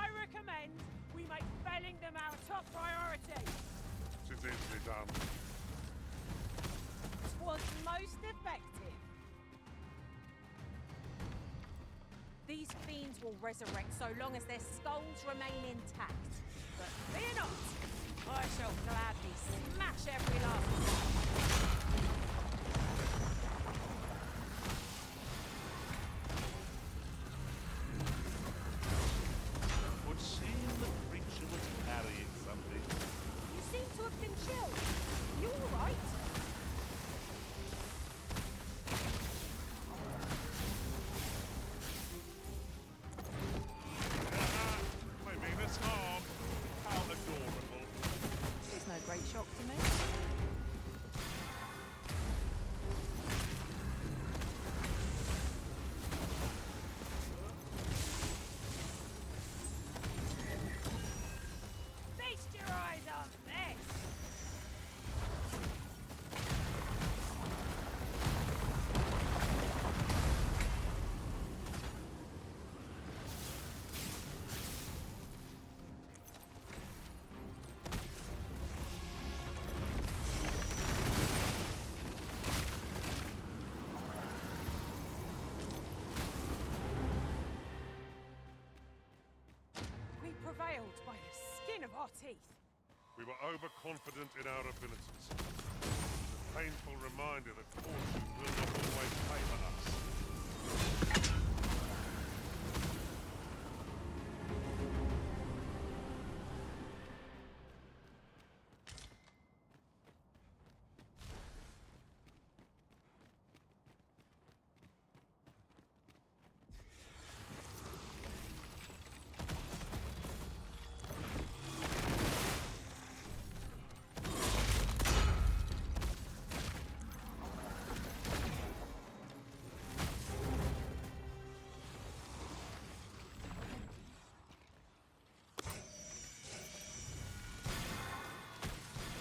I recommend we make felling them our top priority. It is easily done. 'Twas most effective. These fiends will resurrect so long as their skulls remain intact. But fear not, I shall gladly smash every last one. Would seem the creature was carrying something. You seem to have been chilled. You all right? They mean us harm. How adorable. It's no great shock to me. Feast your eyes on this! We prevailed by the skin of our teeth. We were overconfident in our abilities. A painful reminder that fortune will not always favour us.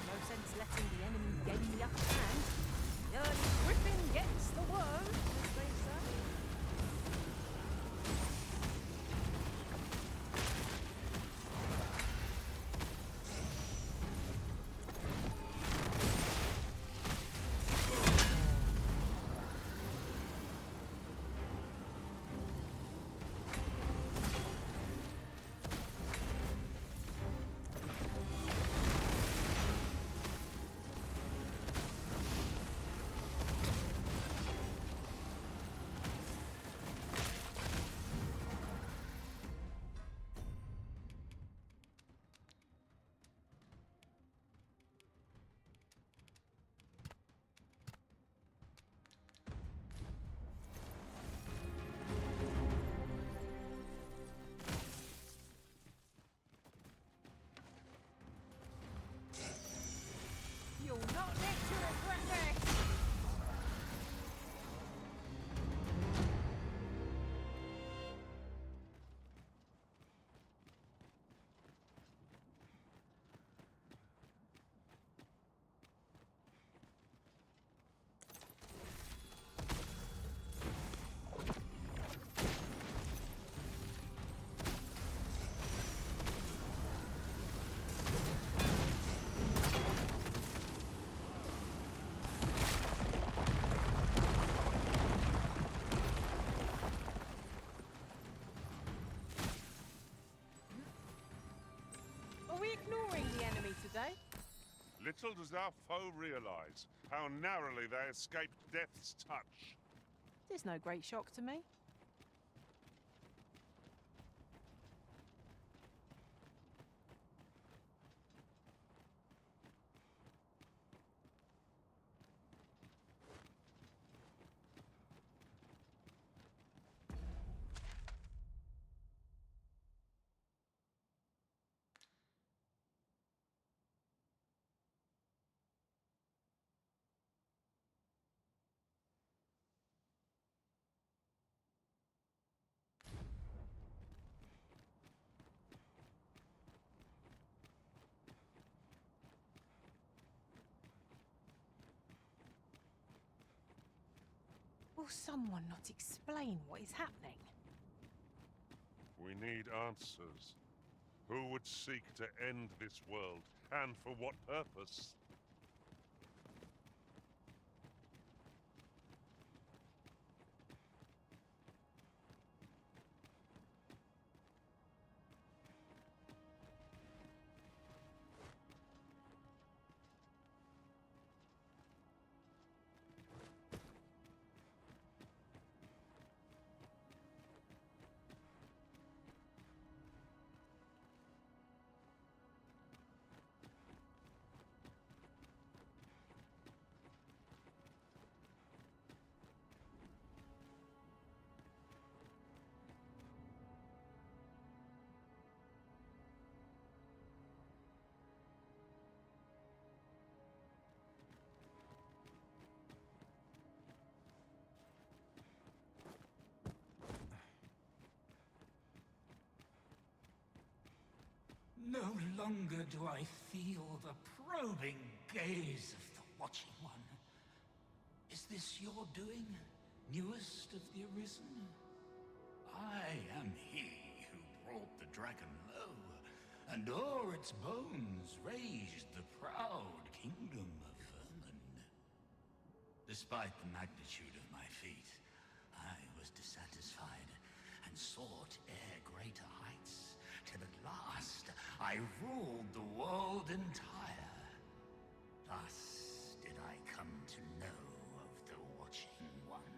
No sense letting the enemy gain the upper hand. The early griffin gets the worm, as they say. You'll not live to regret this! Are we ignoring the enemy today? Little does our foe realise how narrowly they escaped death's touch. It's no great shock to me. Will someone not explain what is happening? We need answers. Who would seek to end this world, and for what purpose? No longer do I feel the probing gaze of the Watching One. Is this your doing, newest of the Arisen? I am he who brought the dragon low, and o'er its bones raised the proud kingdom of vermin. Despite the magnitude of my feat, I was dissatisfied and sought e'er greater heights, till at last I ruled the world entire. Thus did I come to know of the Watching One,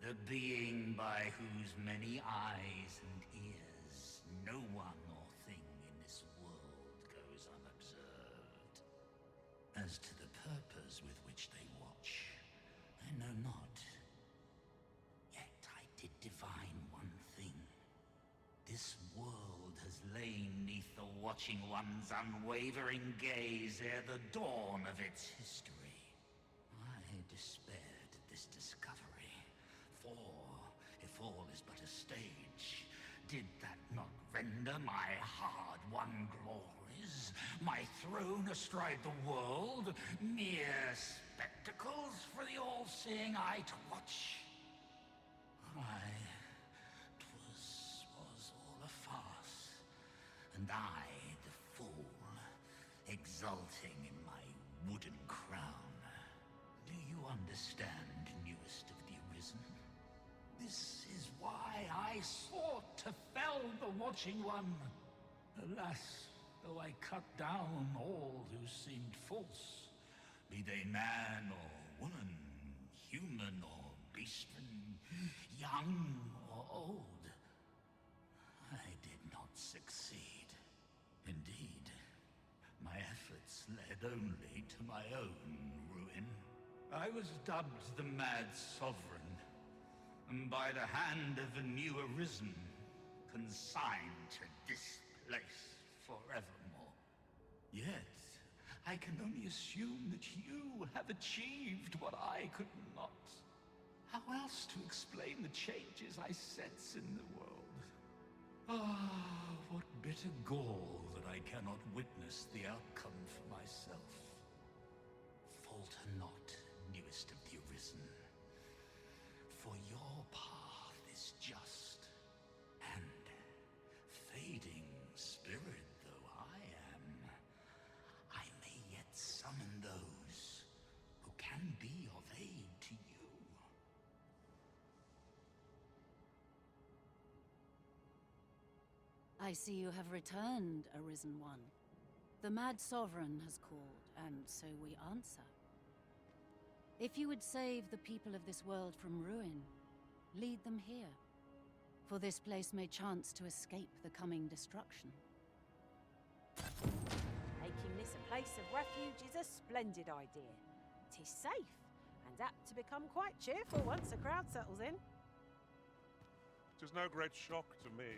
the being by whose many eyes and ears no one or thing in this world goes unobserved. As to the purpose with which they watch, I know not. Yet I did divine one thing. This world has lain neath the Watching One's unwavering gaze ere the dawn of its history. I despaired at this discovery, for if all is but a stage, did that not render my hard-won glories, my throne astride the world, mere spectacles for the all-seeing eye to watch? Was all a farce, and I, the fool, exulting in my wooden crown. Do you understand, newest of the Arisen? This is why I sought to fell the Watching One. Alas, though I cut down all who seemed false, be they man or woman, human or beastman, young or old, I did not succeed. Indeed, my efforts led only to my own ruin. I was dubbed the Mad Sovereign, and by the hand of a new Arisen, consigned to this place forevermore. Yet, I can only assume that you have achieved what I could not. How else to explain the changes I sense in the world? Ah, what bitter gall that I cannot witness the outcome for myself. Falter not, newest of the Arisen, for your path is just, and fading spirit though I am, I may yet summon those who can be of aid to you. I see you have returned, Arisen One. The Mad Sovereign has called, and so we answer. If you would save the people of this world from ruin, lead them here, for this place may chance to escape the coming destruction. Making this a place of refuge is a splendid idea. 'Tis safe, and apt to become quite cheerful once a crowd settles in. 'Tis no great shock to me.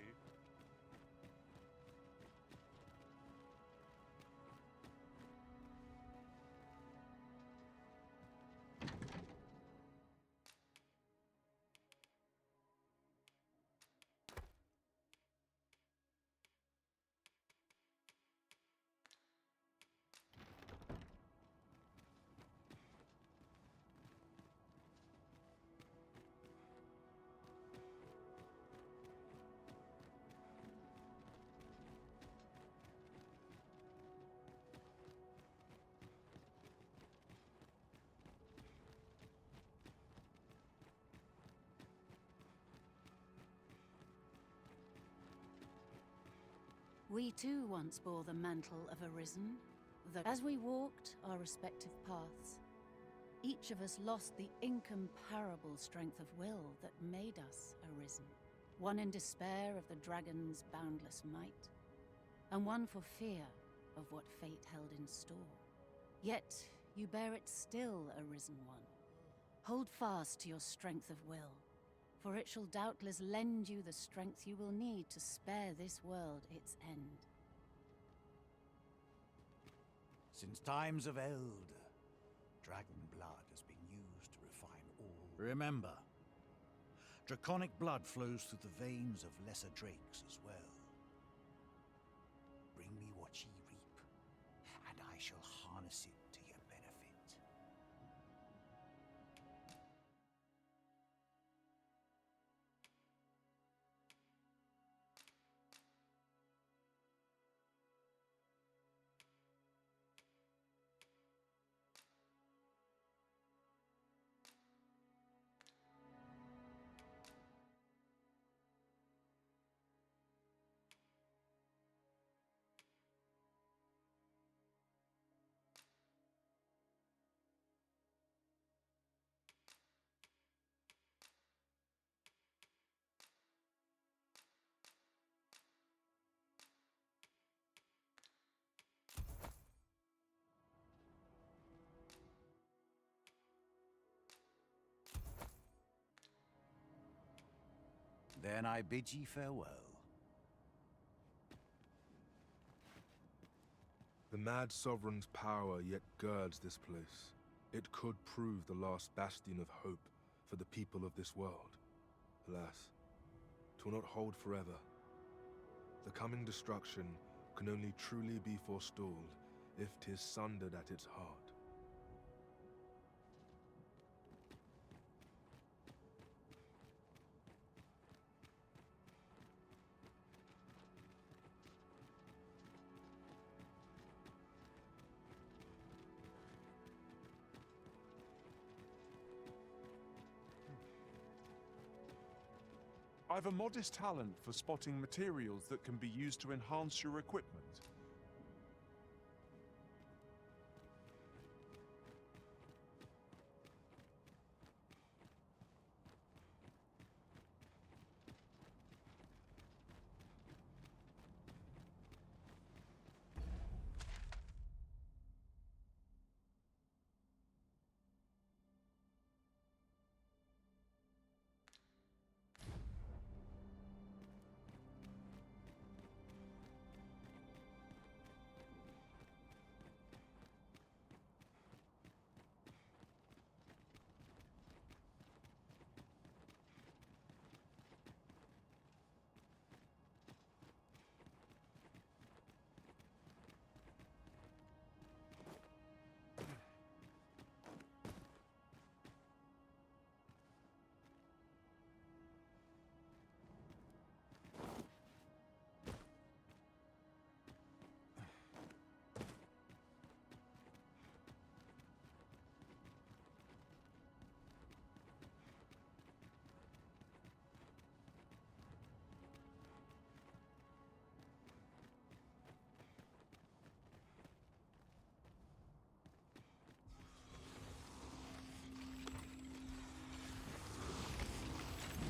We too once bore the mantle of Arisen, that as we walked our respective paths, each of us lost the incomparable strength of will that made us Arisen. One in despair of the dragon's boundless might, and one for fear of what fate held in store. Yet you bear it still, Arisen One. Hold fast to your strength of will, for it shall doubtless lend you the strength you will need to spare this world its end. Since times of eld, dragon blood has been used to refine all. Remember, draconic blood flows through the veins of lesser drakes as well. Bring me what ye reap, and I shall harness it to your benefit. Then I bid ye farewell. The mad sovereign's power yet girds this place. It could prove the last bastion of hope for the people of this world. Alas, 'twill not hold forever. The coming destruction can only truly be forestalled if 'tis sundered at its heart. I've a modest talent for spotting materials that can be used to enhance your equipment.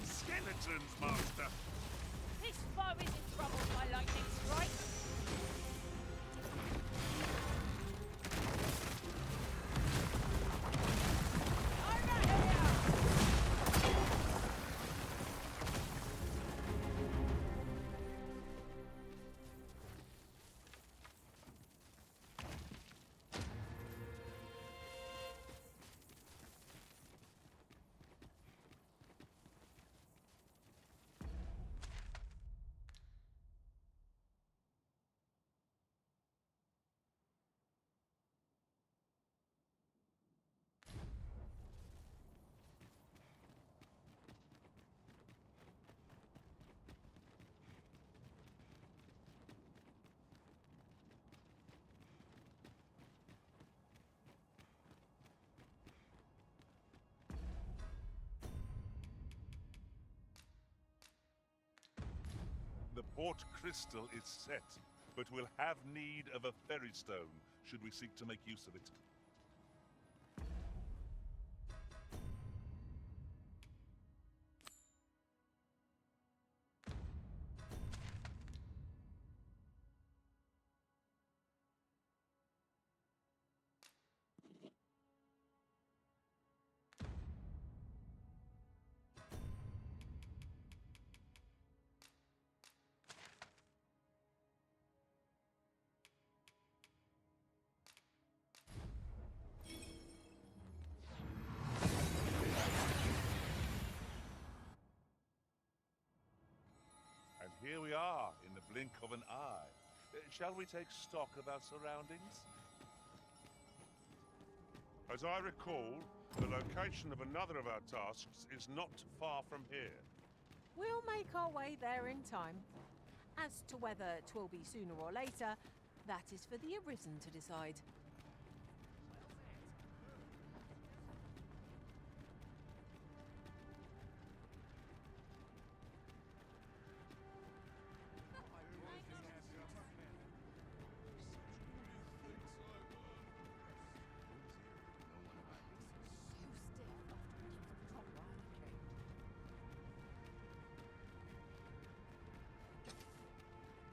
Skeletons, Master! This foe is in trouble by lightning strike. Over here! The port crystal is set. but we'll have need of a ferry stone should we seek to make use of it. And here we are, in the blink of an eye. Shall we take stock of our surroundings? As I recall, the location of another of our tasks is not far from here. We'll make our way there in time. As to whether 'twill be sooner or later, that is for the Arisen to decide.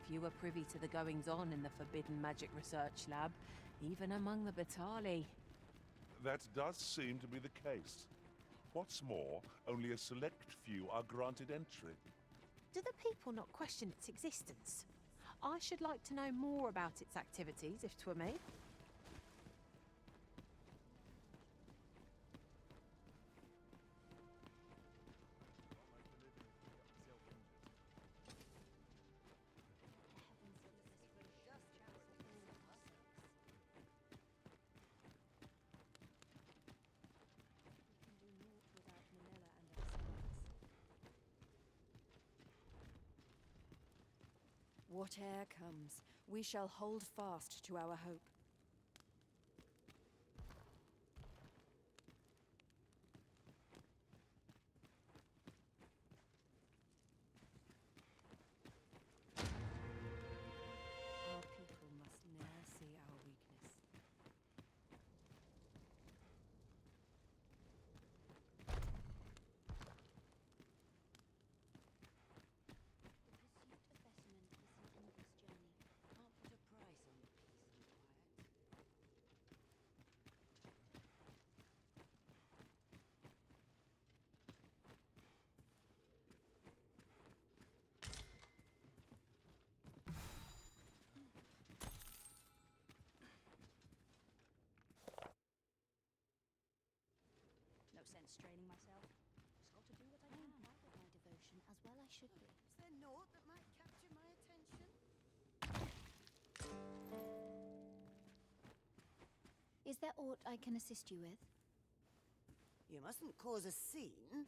Few are privy to the goings-on in the Forbidden Magic Research Lab, even among the Batali. That does seem to be the case. What's more, only a select few are granted entry. Do the people not question its existence? I should like to know more about its activities, if 'twere me. Whate'er comes, we shall hold fast to our hope. Our people must ne'er see our weakness. No sense straining myself. Just got to do what I can. I am proud of my devotion, as well I should be. Is there naught that might capture my attention? Is there aught I can assist you with? You mustn't cause a scene.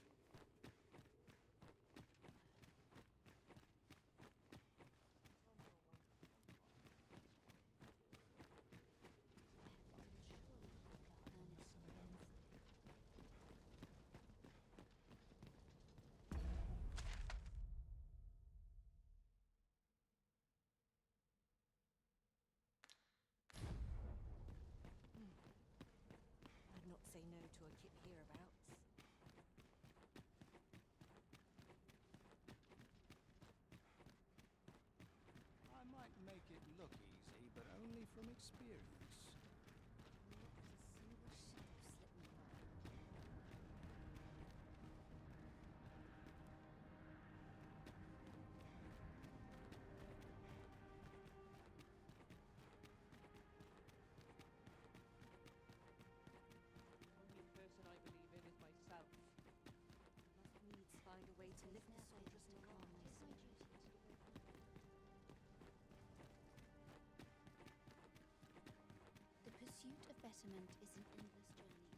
I'd not say no to a kip hereabouts. I might make it look easy, but only from experience. Only person I believe in is myself. Must needs find a way to lift the soldiers to calm. The pursuit of betterment is an endless journey.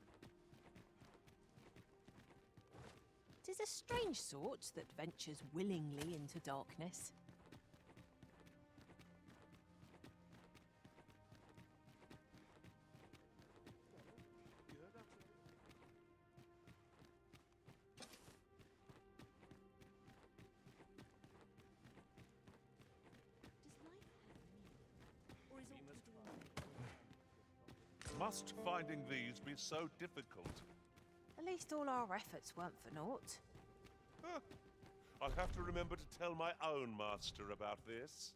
'Tis a strange sort that ventures willingly into darkness. Does life have meaning? Must finding these be so difficult? At least all our efforts weren't for naught. I'll have to remember to tell my own master about this.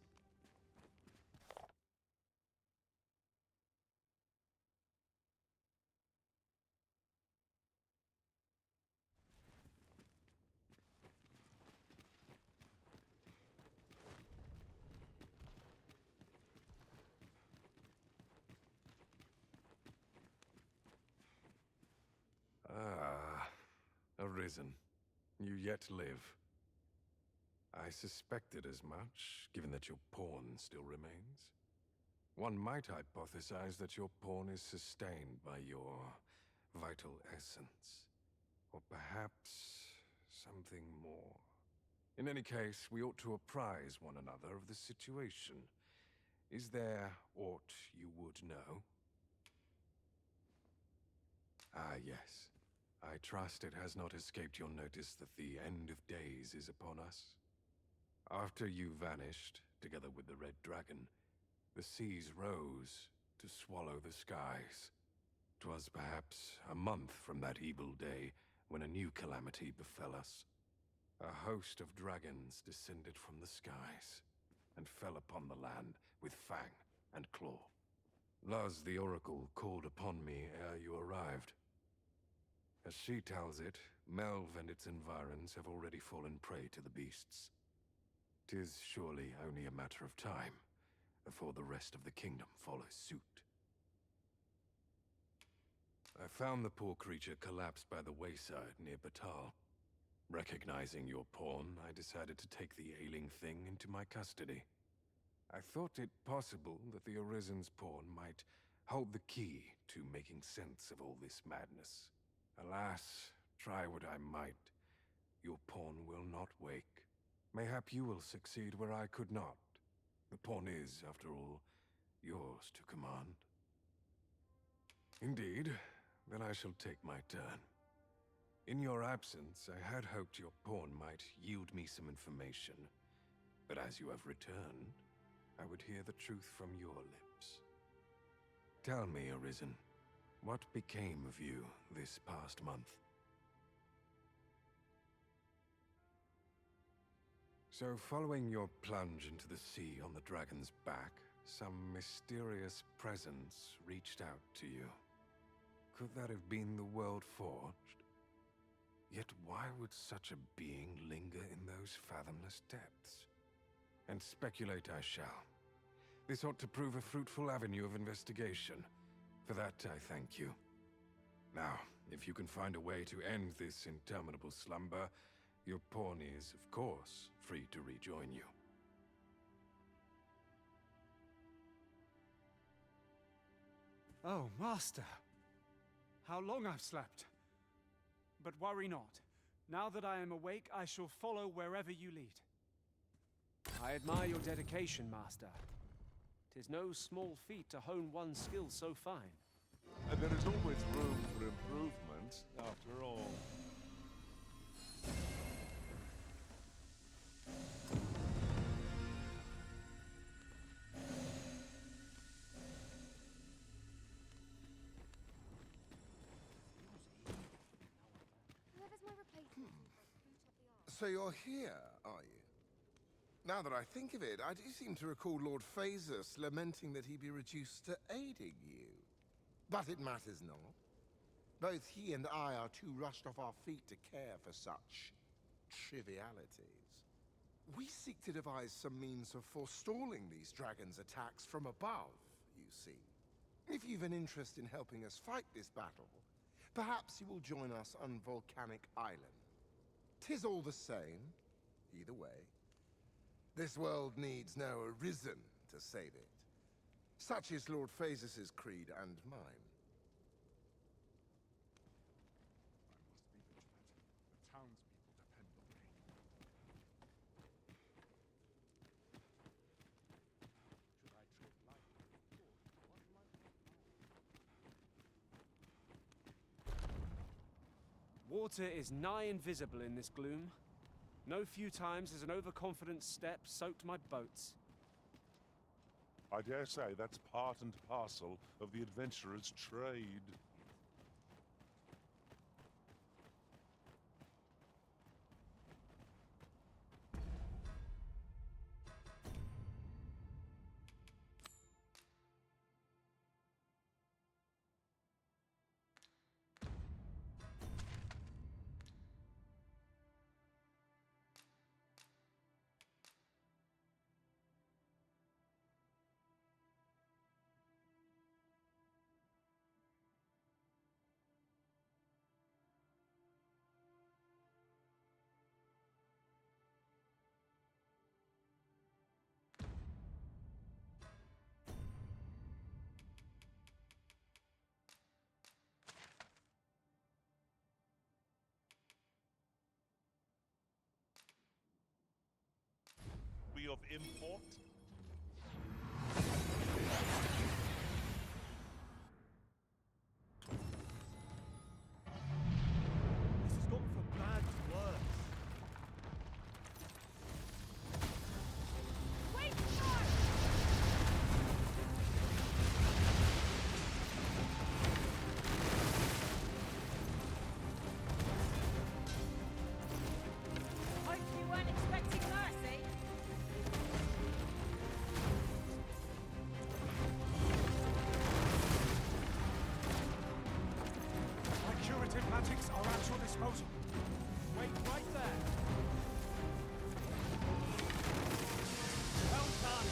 Ah, Arisen. You yet live. I suspected as much, given that your pawn still remains. One might hypothesize that your pawn is sustained by your vital essence. Or perhaps something more. In any case, we ought to apprise one another of the situation. Is there aught you would know? Ah, yes. I trust it has not escaped your notice that the end of days is upon us. After you vanished, together with the Red Dragon, the seas rose to swallow the skies. 'Twas perhaps a month from that evil day when a new calamity befell us. A host of dragons descended from the skies and fell upon the land with fang and claw. Luz the Oracle called upon me ere you arrived. As she tells it, Melve and its environs have already fallen prey to the beasts. 'Tis surely only a matter of time before the rest of the kingdom follows suit. I found the poor creature collapsed by the wayside near Batal. Recognizing your pawn, I decided to take the ailing thing into my custody. I thought it possible that the Arisen's pawn might hold the key to making sense of all this madness. Alas, try what I might, your pawn will not wake. Mayhap you will succeed where I could not. The pawn is, after all, yours to command. Indeed, then I shall take my turn. In your absence, I had hoped your pawn might yield me some information. But as you have returned, I would hear the truth from your lips. Tell me, Arisen, what became of you this past month? So, following your plunge into the sea on the dragon's back, some mysterious presence reached out to you. Could that have been the World Forged? Yet why would such a being linger in those fathomless depths? And speculate I shall. This ought to prove a fruitful avenue of investigation. For that, I thank you. Now, if you can find a way to end this interminable slumber, your pawn is, of course, free to rejoin you. Oh, Master! How long I've slept! But worry not. Now that I am awake, I shall follow wherever you lead. I admire your dedication, Master. 'Tis no small feat to hone one skill so fine. And there is always room for improvement, after all. Whoever's my replacement will boot up the arm. So you're here, are you? Now that I think of it, I do seem to recall Lord Phasus lamenting that he be reduced to aiding you. But it matters not. Both he and I are too rushed off our feet to care for such trivialities. We seek to devise some means of forestalling these dragons' attacks from above, you see. If you've an interest in helping us fight this battle, perhaps you will join us on Volcanic Island. 'Tis all the same, either way. This world needs no Arisen to save it. Such is Lord Phasus's creed and mine. I must be vigilant. The townspeople depend on me. Should I tread lightly, what might... Water is nigh invisible in this gloom. No few times has an overconfident step soaked my boats. I dare say that's part and parcel of the adventurer's trade. Be of import? This has gone from bad to worse. Wait, no! Hope you weren't expecting mercy. My curative magics are at your disposal. Wait right there. Well done.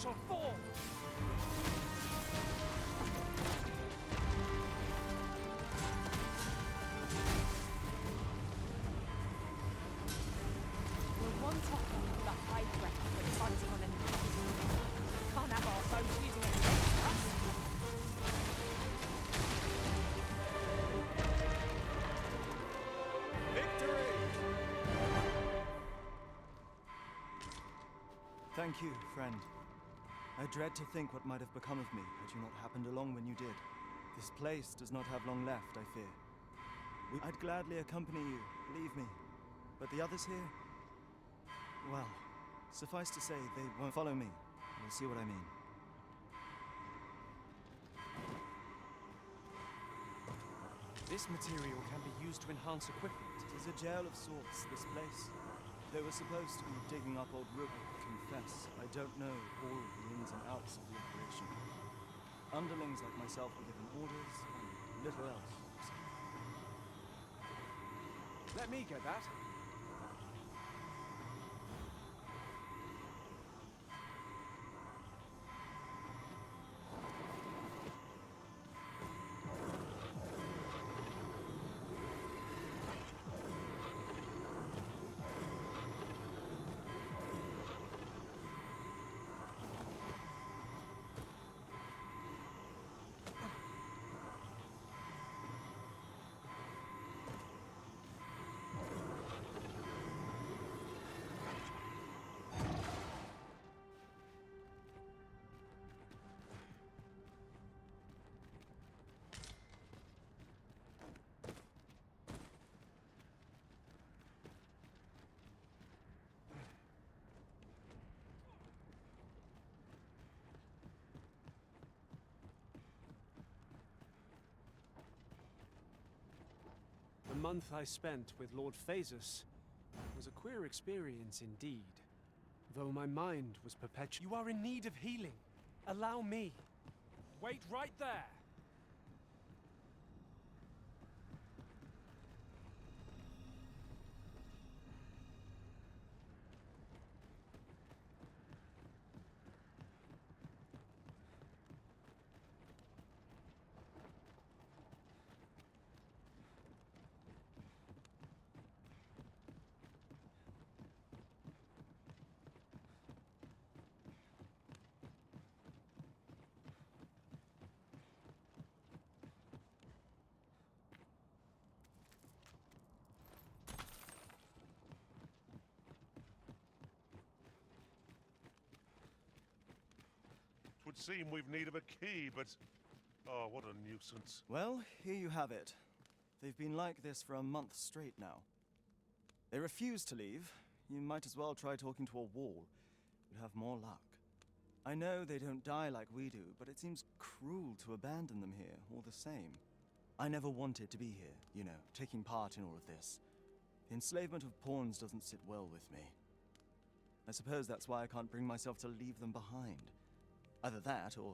shall fall! We'll want to hold the high breath when fighting on an enemy. Can't have our foes using it against us. Victory! Thank you, friend. I dread to think what might have become of me had you not happened along when you did. This place does not have long left, I fear. I'd gladly accompany you, believe me. But the others here? Well, Suffice to say, they won't follow me. You'll see what I mean. This material can be used to enhance equipment. It is a jail of sorts, this place. They were supposed to be digging up old ruin. Confess, I don't know all of the ins and outs of the operation. Underlings like myself were given orders, and little else. Let me get that. The month I spent with Lord Phaesus was a queer experience indeed. Though my mind was perpetual. You are in need of healing. Allow me. Wait right there! Would seem we've need of a key, but... Oh, what a nuisance. Well, here you have it. They've been like this for a month straight now. They refuse to leave. You might as well try talking to a wall. You'd have more luck. I know they don't die like we do, but it seems cruel to abandon them here, all the same. I never wanted to be here, you know, taking part in all of this. The enslavement of pawns doesn't sit well with me. I suppose that's why I can't bring myself to leave them behind. Either that, or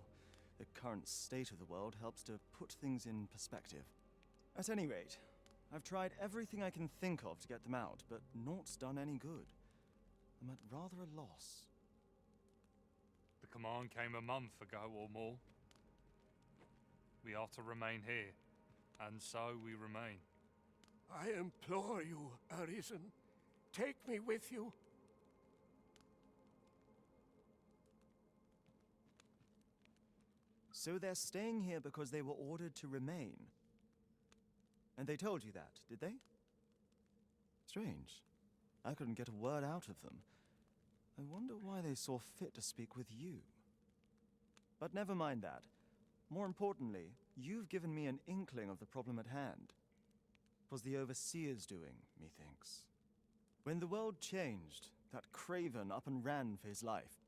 the current state of the world helps to put things in perspective. At any rate, I've tried everything I can think of to get them out, but naught's done any good. I'm at rather a loss. The command came a month ago or more. We are to remain here, and so we remain. I implore you, Arisen. Take me with you. So they're staying here because they were ordered to remain. And they told you that, did they? Strange. I couldn't get a word out of them. I wonder why they saw fit to speak with you. But never mind that. More importantly, you've given me an inkling of the problem at hand. 'Twas the Overseer's doing, methinks. When the world changed, that craven up and ran for his life.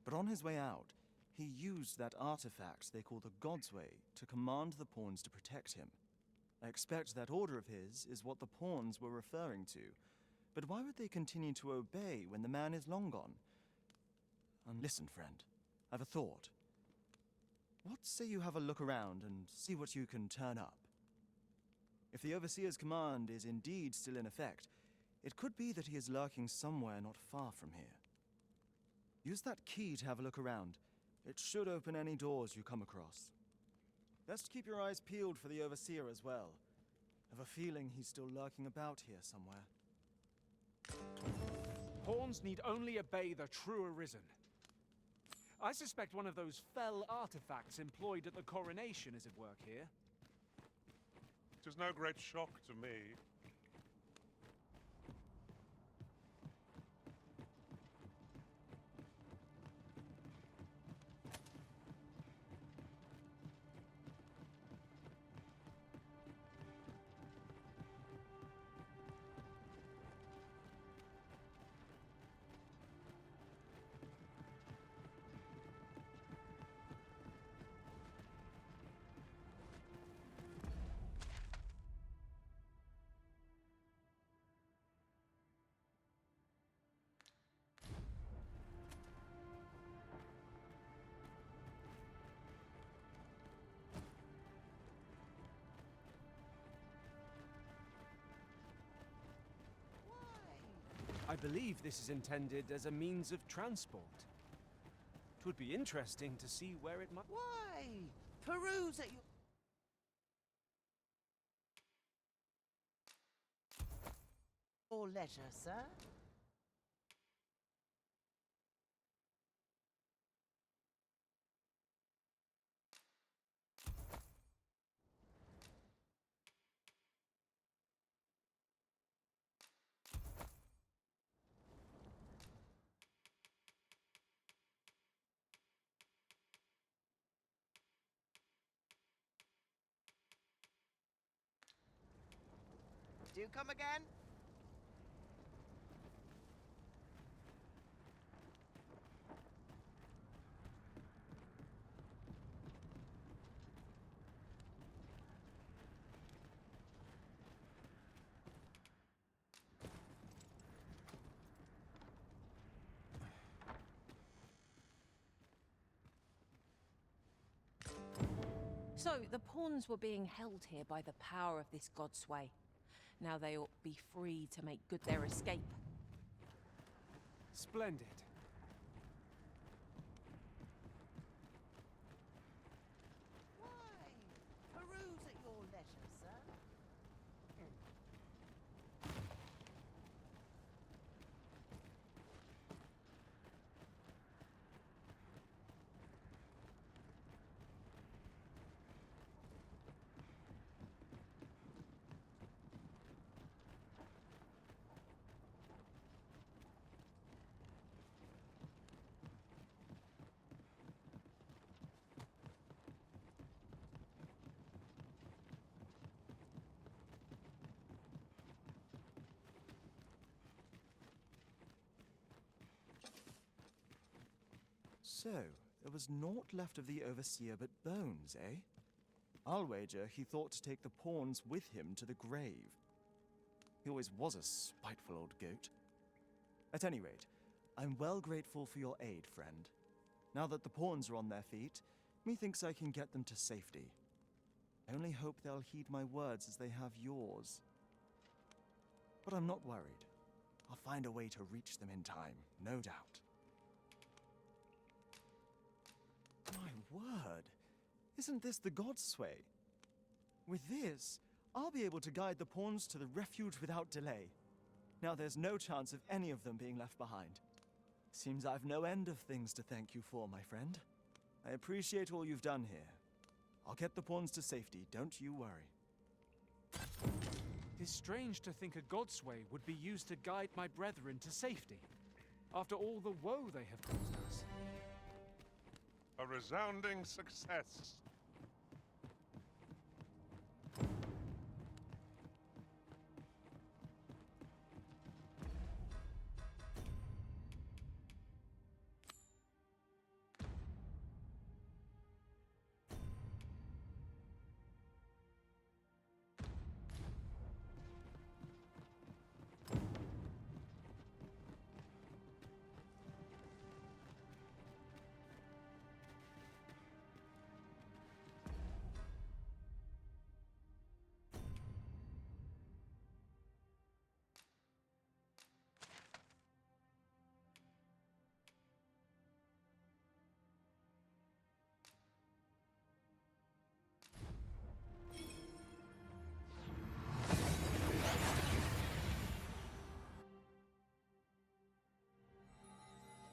But on his way out, he used that artifact they call the God's Way to command the pawns to protect him. I expect that order of his is what the pawns were referring to. But why would they continue to obey when the man is long gone? And listen, friend, I've a thought. What say you have a look around and see what you can turn up? If the Overseer's command is indeed still in effect, it could be that he is lurking somewhere not far from here. Use that key to have a look around. It should open any doors you come across. Best keep your eyes peeled for the Overseer as well. I've a feeling he's still lurking about here somewhere. Pawns need only obey the true Arisen. I suspect one of those fell artifacts employed at the coronation is at work here. It is no great shock to me. I believe this is intended as a means of transport. It would be interesting to see where it might... Why? Peruse at your leisure, sir. Do you come again? So, the pawns were being held here by the power of this godsway. Now they ought to be free to make good their escape. Splendid. Why? Peruse at your leisure, sir. So, there was naught left of the Overseer but bones, eh? I'll wager he thought to take the pawns with him to the grave. He always was a spiteful old goat. At any rate, I'm well grateful for your aid, friend. Now that the pawns are on their feet, methinks I can get them to safety. I only hope they'll heed my words as they have yours. But I'm not worried. I'll find a way to reach them in time, no doubt. My word! Isn't this the Godsway? With this, I'll be able to guide the pawns to the refuge without delay. Now there's no chance of any of them being left behind. Seems I've no end of things to thank you for, my friend. I appreciate all you've done here. I'll get the pawns to safety, don't you worry. It is strange to think a Godsway would be used to guide my brethren to safety, after all the woe they have caused us. A resounding success.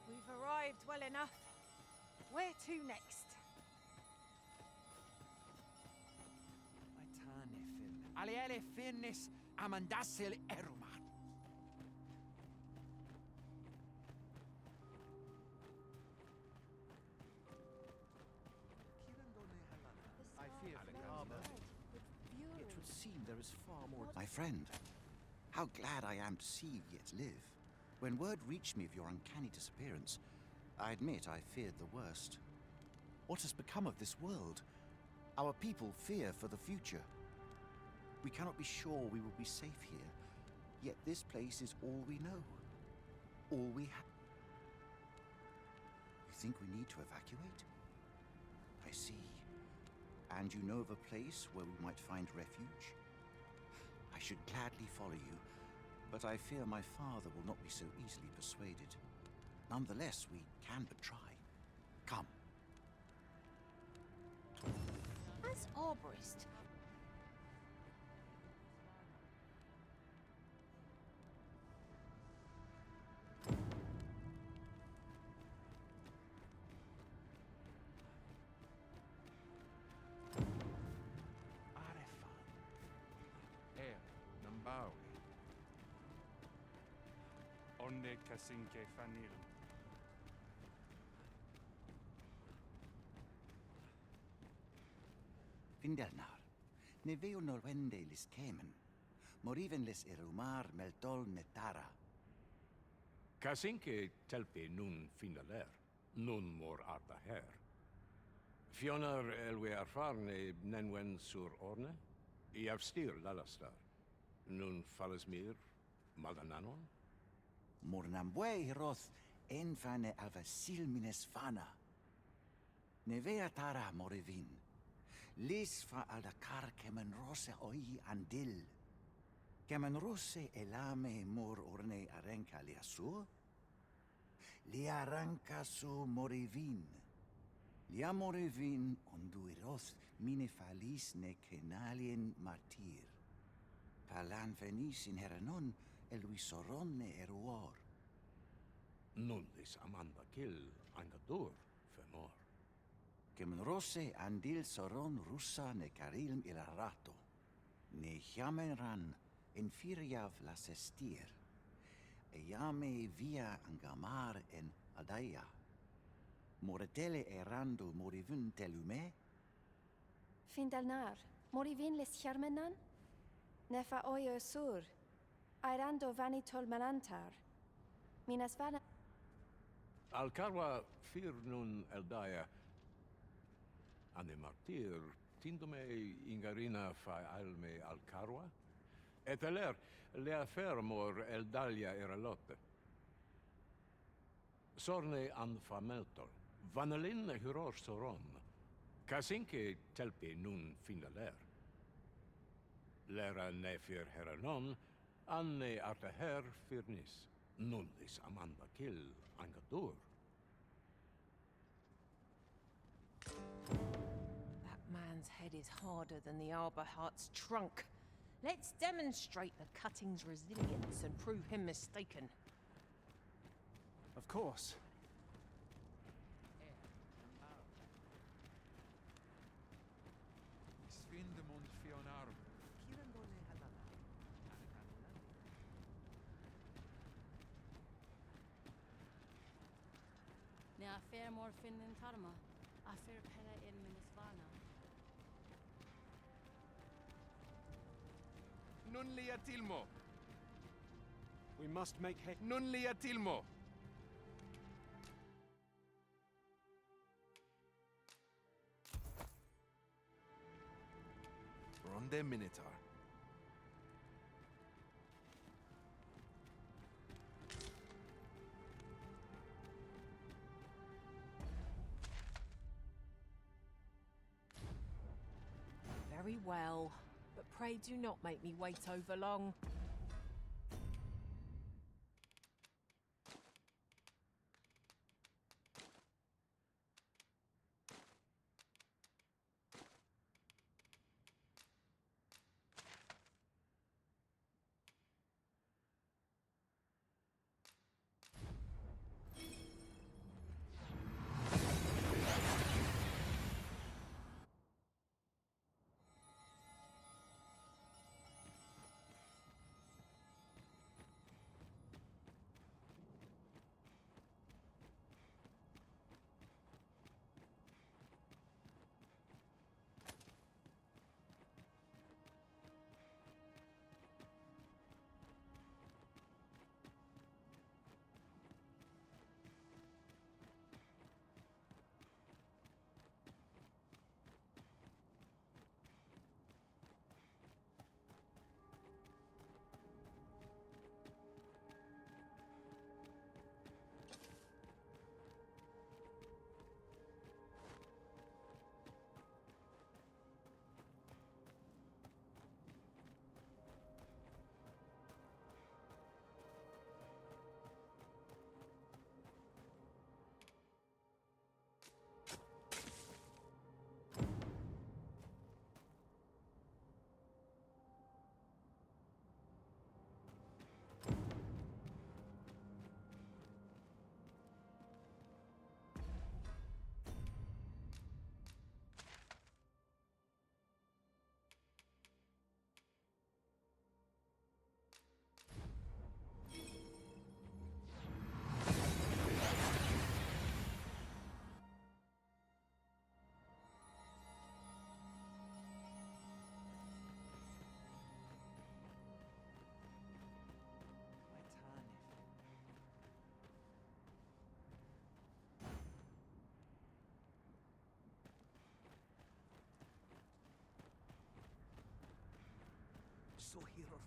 We've arrived well enough. Where to next? Aliele finnis amandassil eruman. I fear for the harbor. It would seem there is far more... My friend, how glad I am to see you yet live. When word reached me of your uncanny disappearance, I admit I feared the worst. What has become of this world? Our people fear for the future. We cannot be sure we will be safe here, yet this place is all we know. All we have. You think we need to evacuate? I see. And you know of a place where we might find refuge? I should gladly follow you, but I fear my father will not be so easily persuaded. Nonetheless, we can but try. Come. As arborist, Onde Kasinke Fanil. Findelnar, ne veo nolwende lis kemen. Moriven lis erumar meltol netara. Kasinke telpe nun finaler, nun mor arta her. Fionar elwe arfarne nenwen sur orne, I avstir lalastar. Nun falesmir magananon? Mornambue roth enfane avasilmines fana. Nevea tara morivin. Lis fa aldakar kemen rose oi andil. Kemen rose elame mor orne arenca liasu? Li arranca su morivin. Lia morivin onduiroth mine falis ne kenalien martir. Palan venis in heranon Eluisoronne eruor. Nullis amanda kill angadur femor. Kemen rose andil soron russa ne karilm ilarato. Ne chiamenran infiriav las estir. Eame via angamar en aldaia. Moretele erando morivun telume? Findalnar, morivin les charmenan? Nefa oyo sur. Airando vanitol manantar. Minas vana. Alcarwa fir nun eldaya. Ane martir, tindome ingarina fa alme alcarwa? Et aler, lea fermor eldalia eralotte. Sorne an fameltol. Vanelin huror soron. Kasinke telpe nun finaler. Lera nefir heranon, Anne arta her firnis, nullis amanda kill angadur. that man's head is harder than the arbor heart's trunk. Let's demonstrate the cutting's resilience and prove him mistaken. Of course. Ne afer morfin in tarma, afer pela in minisvana. Nun lia tilmo. We must make hay. Nun lia tilmo. Ronde Minotaur. Very well, but pray do not make me wait over long.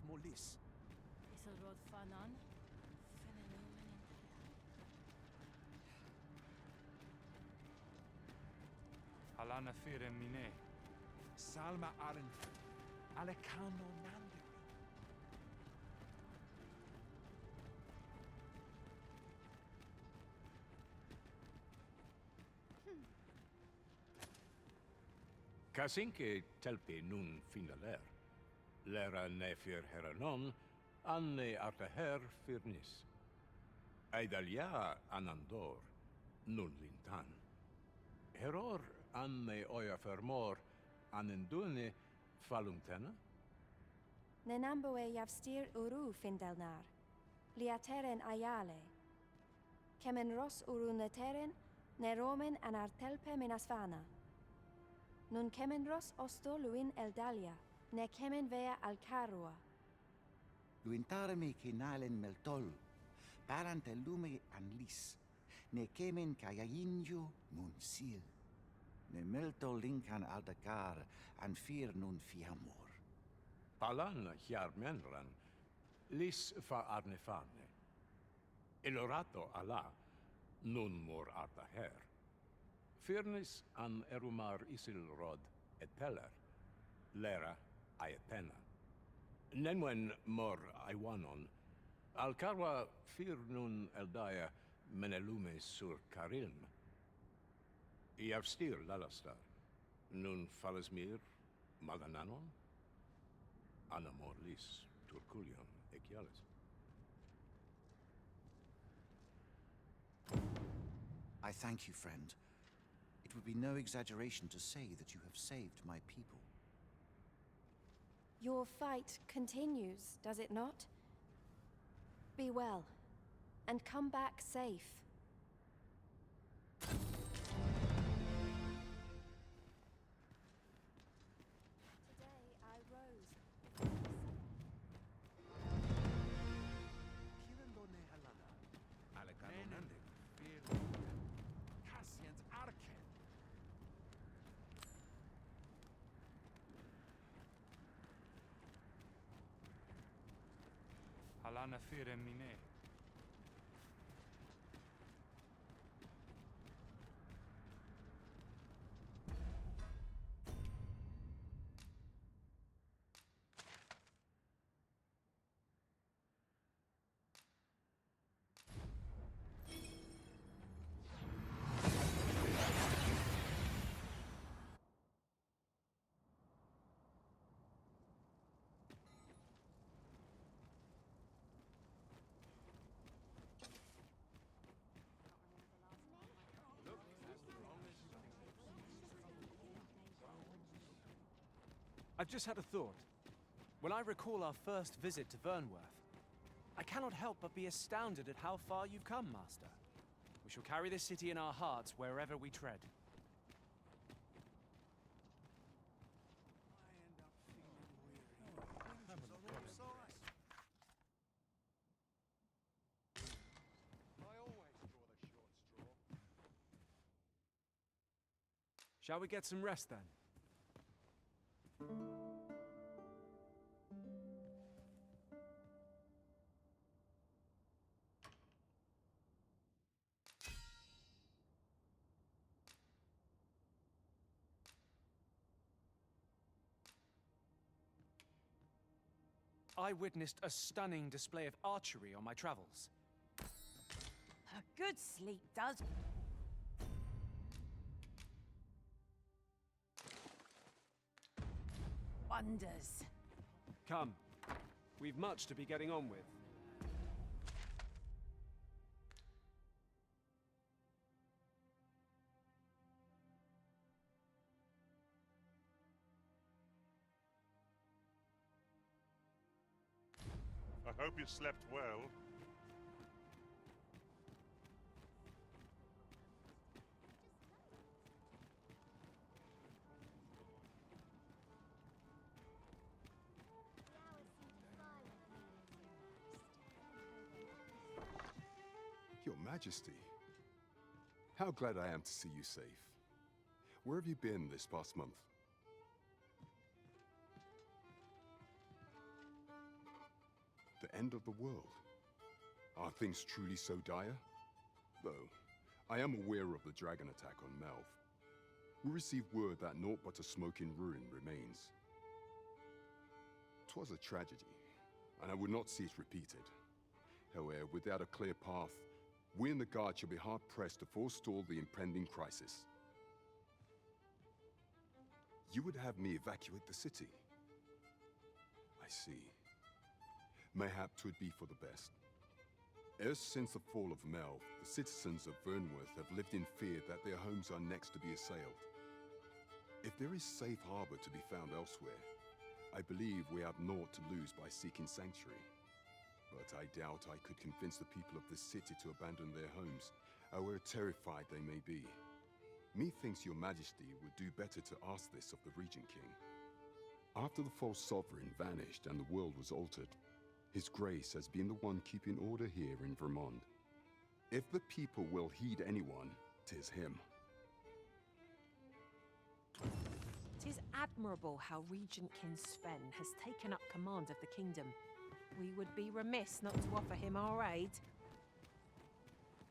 molis. Isilrod fanan. Halana fire mine. Salma aren. Alekano nandiri. Kasinke telpe nun finaler. Lera nefir heranon, anne artaher firnis. Aidalia anandor, nun lintan. Heror anne oia fermor, anendune falumtena? Nenamboe javstir uru findelnar. Liateren ayale. Kemen ros uru neteren, neromen anartelpe minasvana. Nun kemen ros osto luin eldalia, ne kemen vea alcarua. Luintarme kinalen meltol, parante lume anlis, ne kemen kayayinjo nun sil. Ne meltol linkan aldacar, an fir nun fiamor. Palan hiarmenran, lis fa arnefane. Elorato ala, nun mor artaher. Firnis an erumar isilrod et peller, lera aetena. Nenwen mor aiwanon, alcarwa fir nun eldaya menelume sur carilm. Iavstir lalastar, nun falasmir magananon, anamor lis turculion equialis. I thank you, friend. It would be no exaggeration to say that you have saved my people. Your fight continues, does it not? Be well, and come back safe. Today I rose. Kirendone halana. Alekano nande. Fir. Cassian's arken. Halana fire mine. I've just had a thought. When I recall our first visit to Vernworth, I cannot help but be astounded at how far you've come, Master. We shall carry this city in our hearts wherever we tread. Shall we get some rest then? I witnessed a stunning display of archery on my travels. A good sleep does. Wonders. Come. We've much to be getting on with. I hope you slept well. Your Majesty, how glad I am to see you safe. Where have you been this past month? The end of the world? Are things truly so dire? Though, I am aware of the dragon attack on Melv. We received word that naught but a smoking ruin remains. 'Twas a tragedy, and I would not see it repeated. However, without a clear path, we in the Guard shall be hard-pressed to forestall the impending crisis. You would have me evacuate the city? I see. Mayhap 'twould be for the best. Ever since the fall of Melv, the citizens of Vernworth have lived in fear that their homes are next to be assailed. If there is safe harbor to be found elsewhere, I believe we have naught to lose by seeking sanctuary. But I doubt I could convince the people of this city to abandon their homes, however terrified they may be. Methinks your majesty would do better to ask this of the Regent King. After the false sovereign vanished and the world was altered, His Grace has been the one keeping order here in Vermont. If the people will heed anyone, 'tis him. 'Tis admirable how Regent King Sven has taken up command of the kingdom. We would be remiss not to offer him our aid.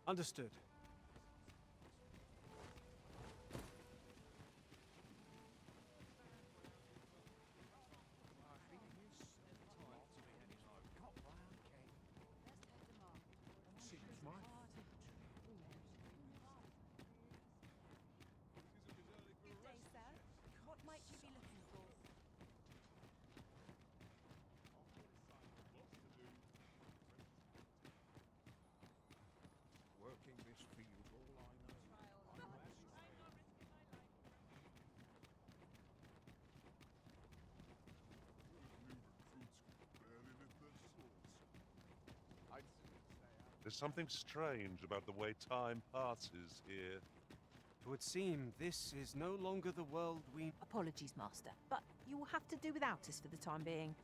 Understood. Good day, sir. What might you be looking for? Working this field, all I know. There's something strange about the way time passes here. It would seem this is no longer the world we... Apologies, Master, but you will have to do without us for the time being.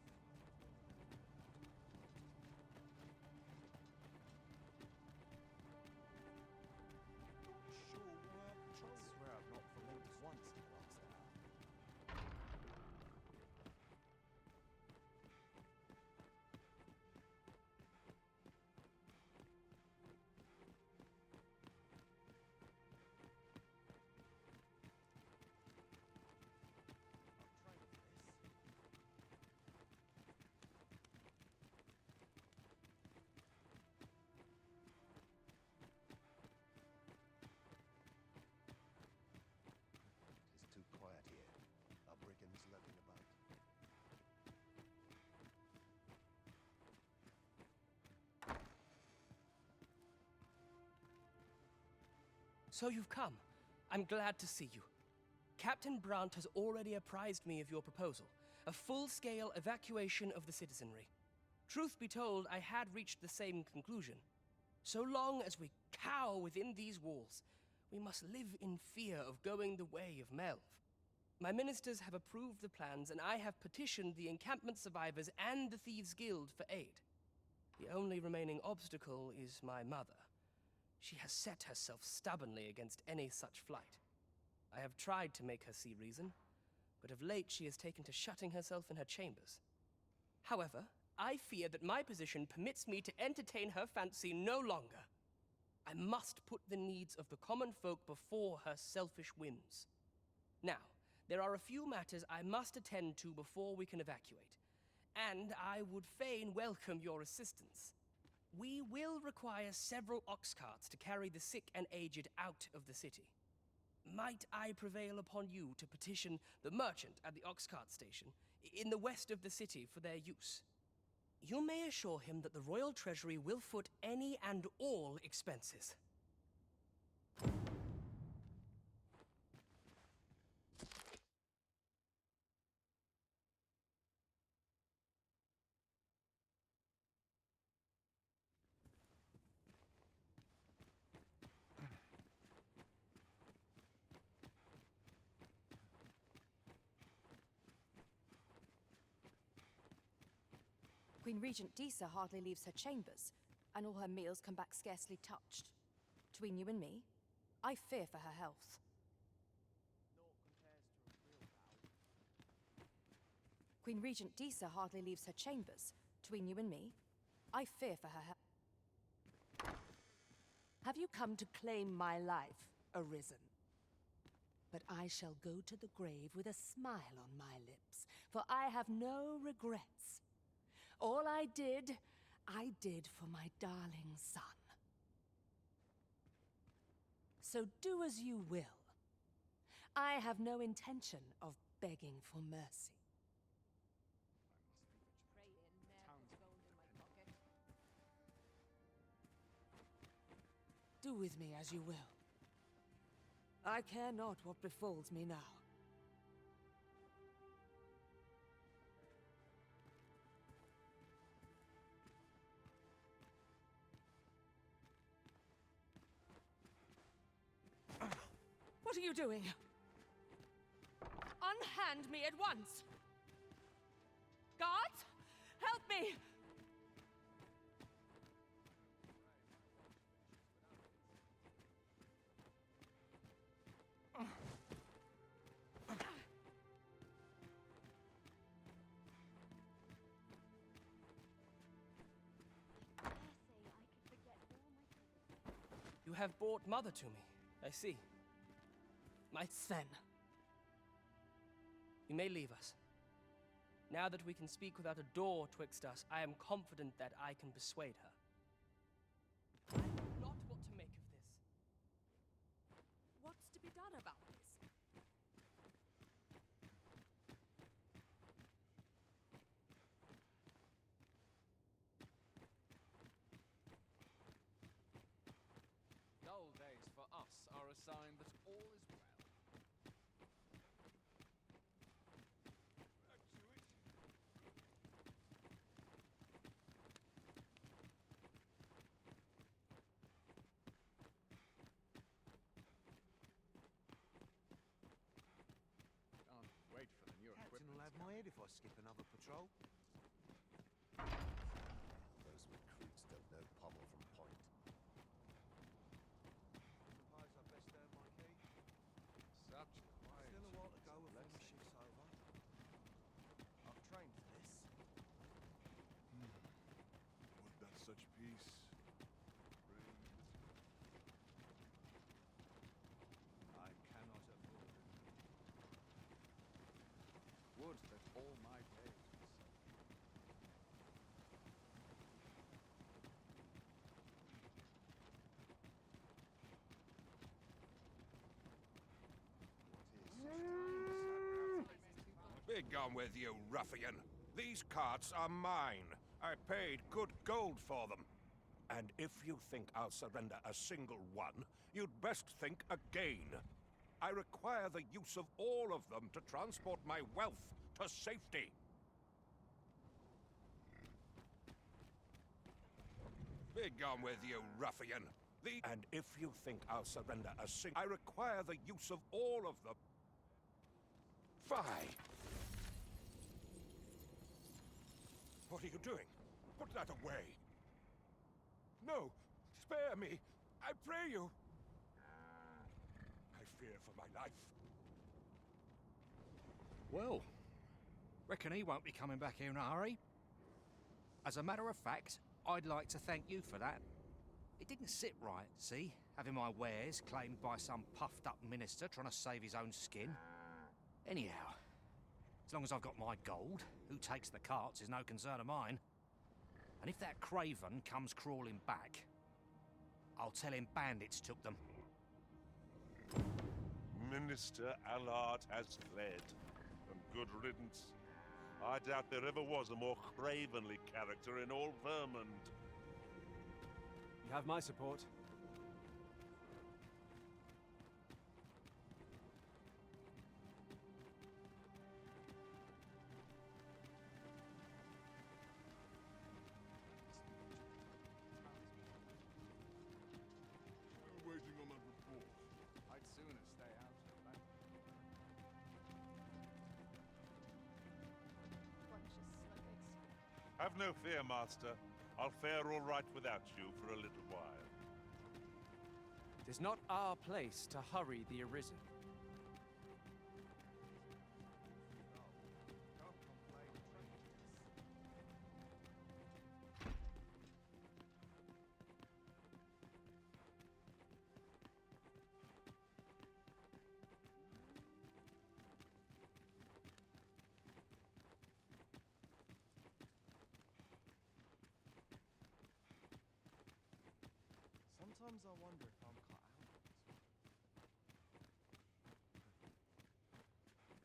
It's too quiet here. Are brigands lurking about? So you've come. I'm glad to see you. Captain Brandt has already apprised me of your proposal, a full-scale evacuation of the citizenry. Truth be told, I had reached the same conclusion. So long as we cower within these walls, we must live in fear of going the way of Melv. My ministers have approved the plans, and I have petitioned the encampment survivors and the Thieves' Guild for aid. The only remaining obstacle is my mother. She has set herself stubbornly against any such flight. I have tried to make her see reason, but of late she has taken to shutting herself in her chambers. However, I fear that my position permits me to entertain her fancy no longer. I must put the needs of the common folk before her selfish whims. Now, there are a few matters I must attend to before we can evacuate, and I would fain welcome your assistance. We will require several ox carts to carry the sick and aged out of the city. Might I prevail upon you to petition the merchant at the ox cart station in the west of the city for their use? You may assure him that the royal treasury will foot any and all expenses. Queen Regent Disa hardly leaves her chambers, and all her meals come back scarcely touched. Between you and me, I fear for her health. Queen Regent Disa hardly leaves her chambers. Between you and me, I fear for her. Have you come to claim my life, Arisen? But I shall go to the grave with a smile on my lips, for I have no regrets. All I did for my darling son. So do as you will. I have no intention of begging for mercy. Do with me as you will. I care not what befalls me now. What are you doing? Unhand me at once! Guards! Help me! You have brought Mother to me, I see. My Sven. You may leave us. Now that we can speak without a door twixt us, I am confident that I can persuade her. I know not what to make of this. What's to be done about this? Dull days for us are a sign that all is well. Can't wait for the new Captain equipment. will have my head if I skip another patrol. Those recruits don't know pommel from point. Suppose I best earn my keep. Such quiet. Still a while to go before my shift's over. I've trained for this. Would that such peace reigned. I cannot afford it. Would that all my days were so. Begone with you, ruffian. These carts are mine. I paid good gold for them. And if you think I'll surrender a single one, you'd best think again. I require the use of all of them to transport my wealth to safety. Begone with you, ruffian. And if you think I'll surrender a single... I require the use of all of them. Fie! What are you doing? Put that away! No! Spare me! I pray you! I fear for my life. Well, reckon he won't be coming back here in a hurry. As a matter of fact, I'd like to thank you for that. It didn't sit right, see? Having my wares claimed by some puffed-up minister trying to save his own skin. Anyhow, as long as I've got my gold, who takes the carts is no concern of mine. And if that craven comes crawling back, I'll tell him bandits took them. Minister Allard has fled. And good riddance. I doubt there ever was a more cravenly character in all Vermund. You have my support. Still waiting on that report. I'd sooner stay out of that. Have no fear, Master. I'll fare all right without you for a little while. It is not our place to hurry the Arisen. Sometimes I wonder if I'm cut out.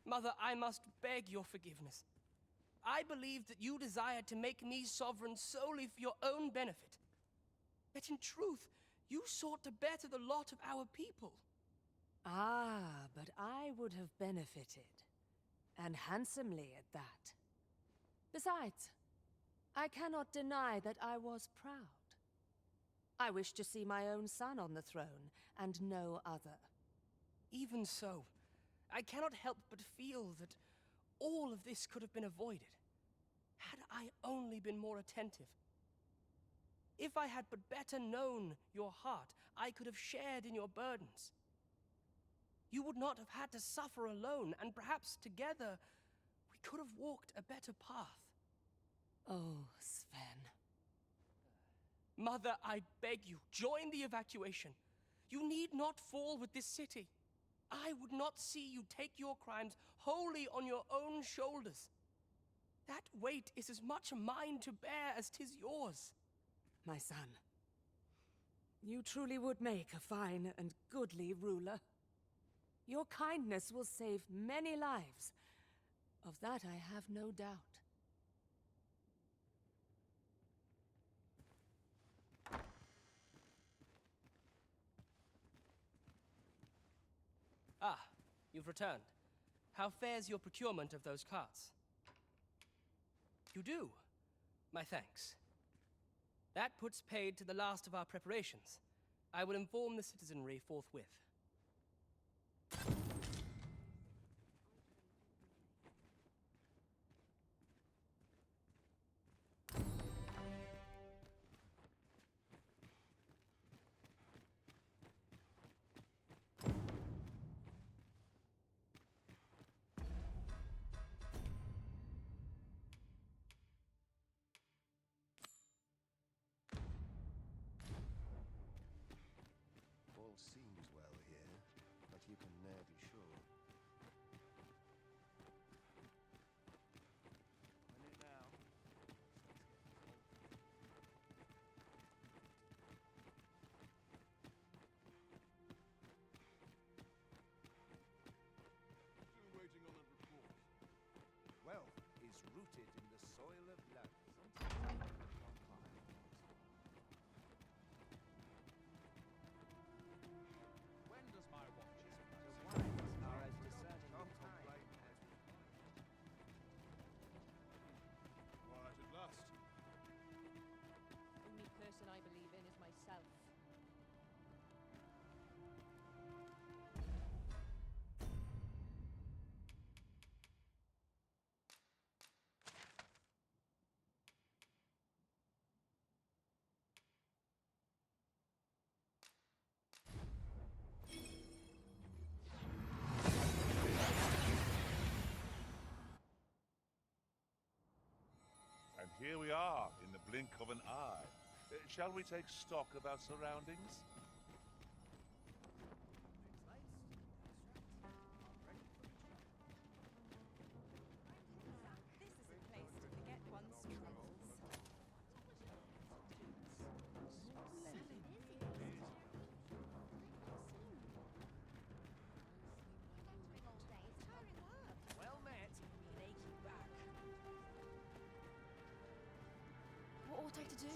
Mother, I must beg your forgiveness. I believed that you desired to make me sovereign solely for your own benefit. Yet in truth, you sought to better the lot of our people. Ah, but I would have benefited. And handsomely at that. Besides, I cannot deny that I was proud. I wished to see my own son on the throne, and no other. Even so, I cannot help but feel that all of this could have been avoided, had I only been more attentive. If I had but better known your heart, I could have shared in your burdens. You would not have had to suffer alone, and perhaps together we could have walked a better path. Oh, Sven. Mother, I beg you, join the evacuation. You need not fall with this city. I would not see you take your crimes wholly on your own shoulders. That weight is as much mine to bear as 'tis yours. My son, you truly would make a fine and goodly ruler. Your kindness will save many lives. Of that I have no doubt. Ah, you've returned. How fares your procurement of those carts? You do? My thanks. That puts paid to the last of our preparations. I will inform the citizenry forthwith. All seems well here, but you can ne'er be sure. I'm in now. Still waiting on a report. Wealth is rooted in the soil of land. When does my watches the wise are as discerning in time as Quiet at last. Only person I believe in is myself. And here we are, in the blink of an eye. Shall we take stock of our surroundings? This is a place to forget one's troubles. well met? Take you back. What ought I to do?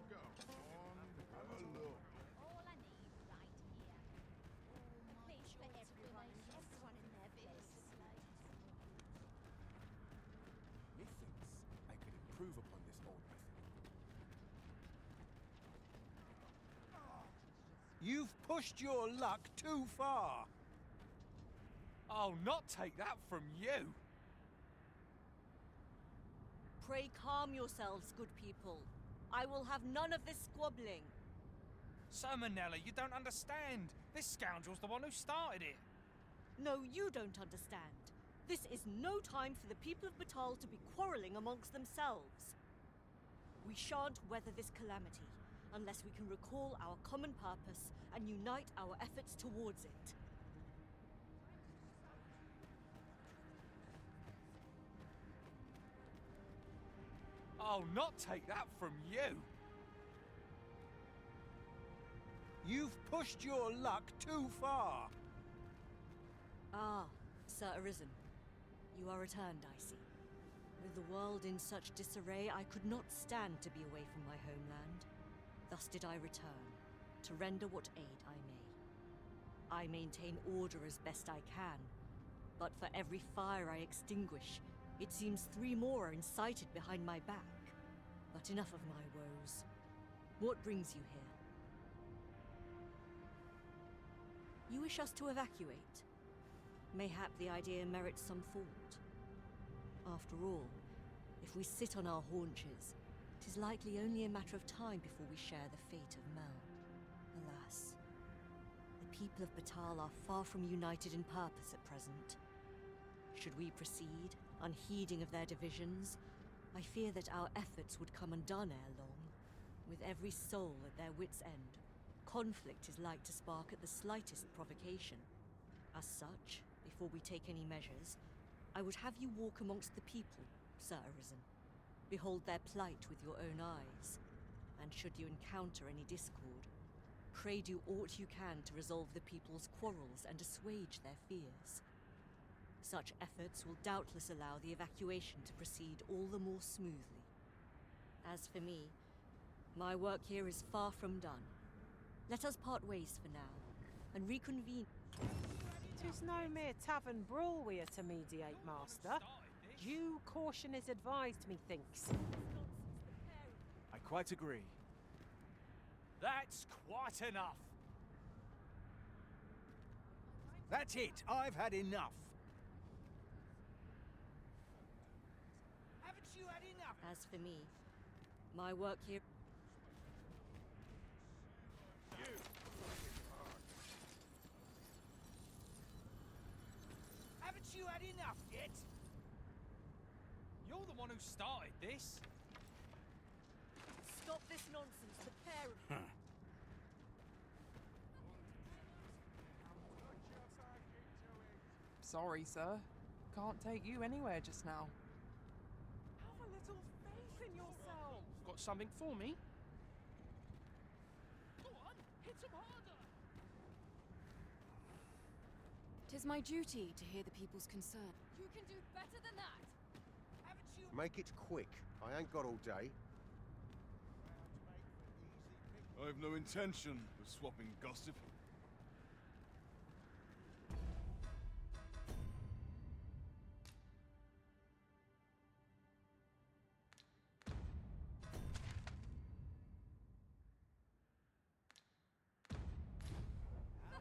Go on, have a look. All I need right here. Place for everyone in their place. Methinks I could improve upon this old method. You've pushed your luck too far. I'll not take that from you. Pray calm yourselves, good people. I will have none of this squabbling. So, Manella, you don't understand. This scoundrel's the one who started it. No, you don't understand. This is no time for the people of Batal to be quarreling amongst themselves. We shan't weather this calamity unless we can recall our common purpose and unite our efforts towards it. I'll not take that from you! You've pushed your luck too far! Ah, Sir Arisen. You are returned, I see. With the world in such disarray, I could not stand to be away from my homeland. Thus did I return, to render what aid I may. I maintain order as best I can, but for every fire I extinguish, it seems 3 more are incited behind my back. But enough of my woes. What brings you here? You wish us to evacuate? Mayhap the idea merits some thought. After all, if we sit on our haunches, 'tis likely only a matter of time before we share the fate of Mel. Alas, the people of Batal are far from united in purpose at present. Should we proceed, unheeding of their divisions, I fear that our efforts would come undone ere long. With every soul at their wits' end, conflict is like to spark at the slightest provocation. As such, before we take any measures, I would have you walk amongst the people, Sir Arisen. Behold their plight with your own eyes, and should you encounter any discord, pray do aught you can to resolve the people's quarrels and assuage their fears. Such efforts will doubtless allow the evacuation to proceed all the more smoothly. As for me, my work here is far from done. Let us part ways for now, and reconvene. 'Tis no mere tavern brawl we are to mediate, Master. Due caution is advised, methinks. I quite agree. That's quite enough! That's it! I've had enough! Haven't you had enough? As for me, my work here... Haven't you had enough yet? You're the one who started this. Stop this nonsense, the pair of you. Sorry, sir. Can't take you anywhere just now. Have a little faith in yourself. Got something for me? Go on, hit him harder. 'Tis my duty to hear the people's concern. You can do better than that. Make it quick. I ain't got all day. I've no intention of swapping gossip.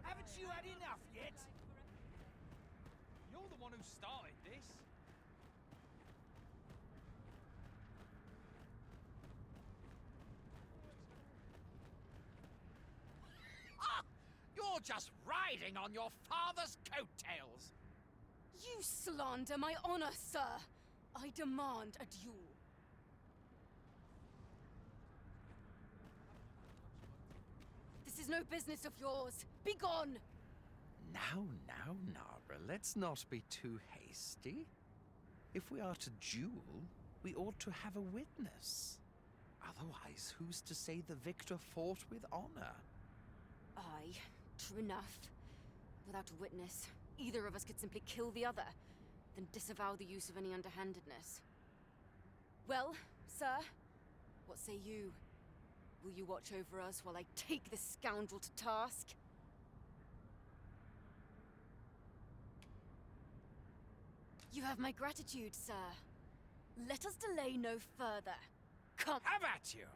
Haven't you had enough yet? You're the one who started this. You're just riding on your father's coattails! You slander my honor, sir! I demand a duel. This is no business of yours. Be gone! Now, Nara, let's not be too hasty. If we are to duel, we ought to have a witness. Otherwise, who's to say the victor fought with honor? Aye, true enough. Without a witness, either of us could simply kill the other, then disavow the use of any underhandedness. Well, sir, what say you? Will you watch over us while I take this scoundrel to task? You have my gratitude, sir. Let us delay no further. Come! Have at you!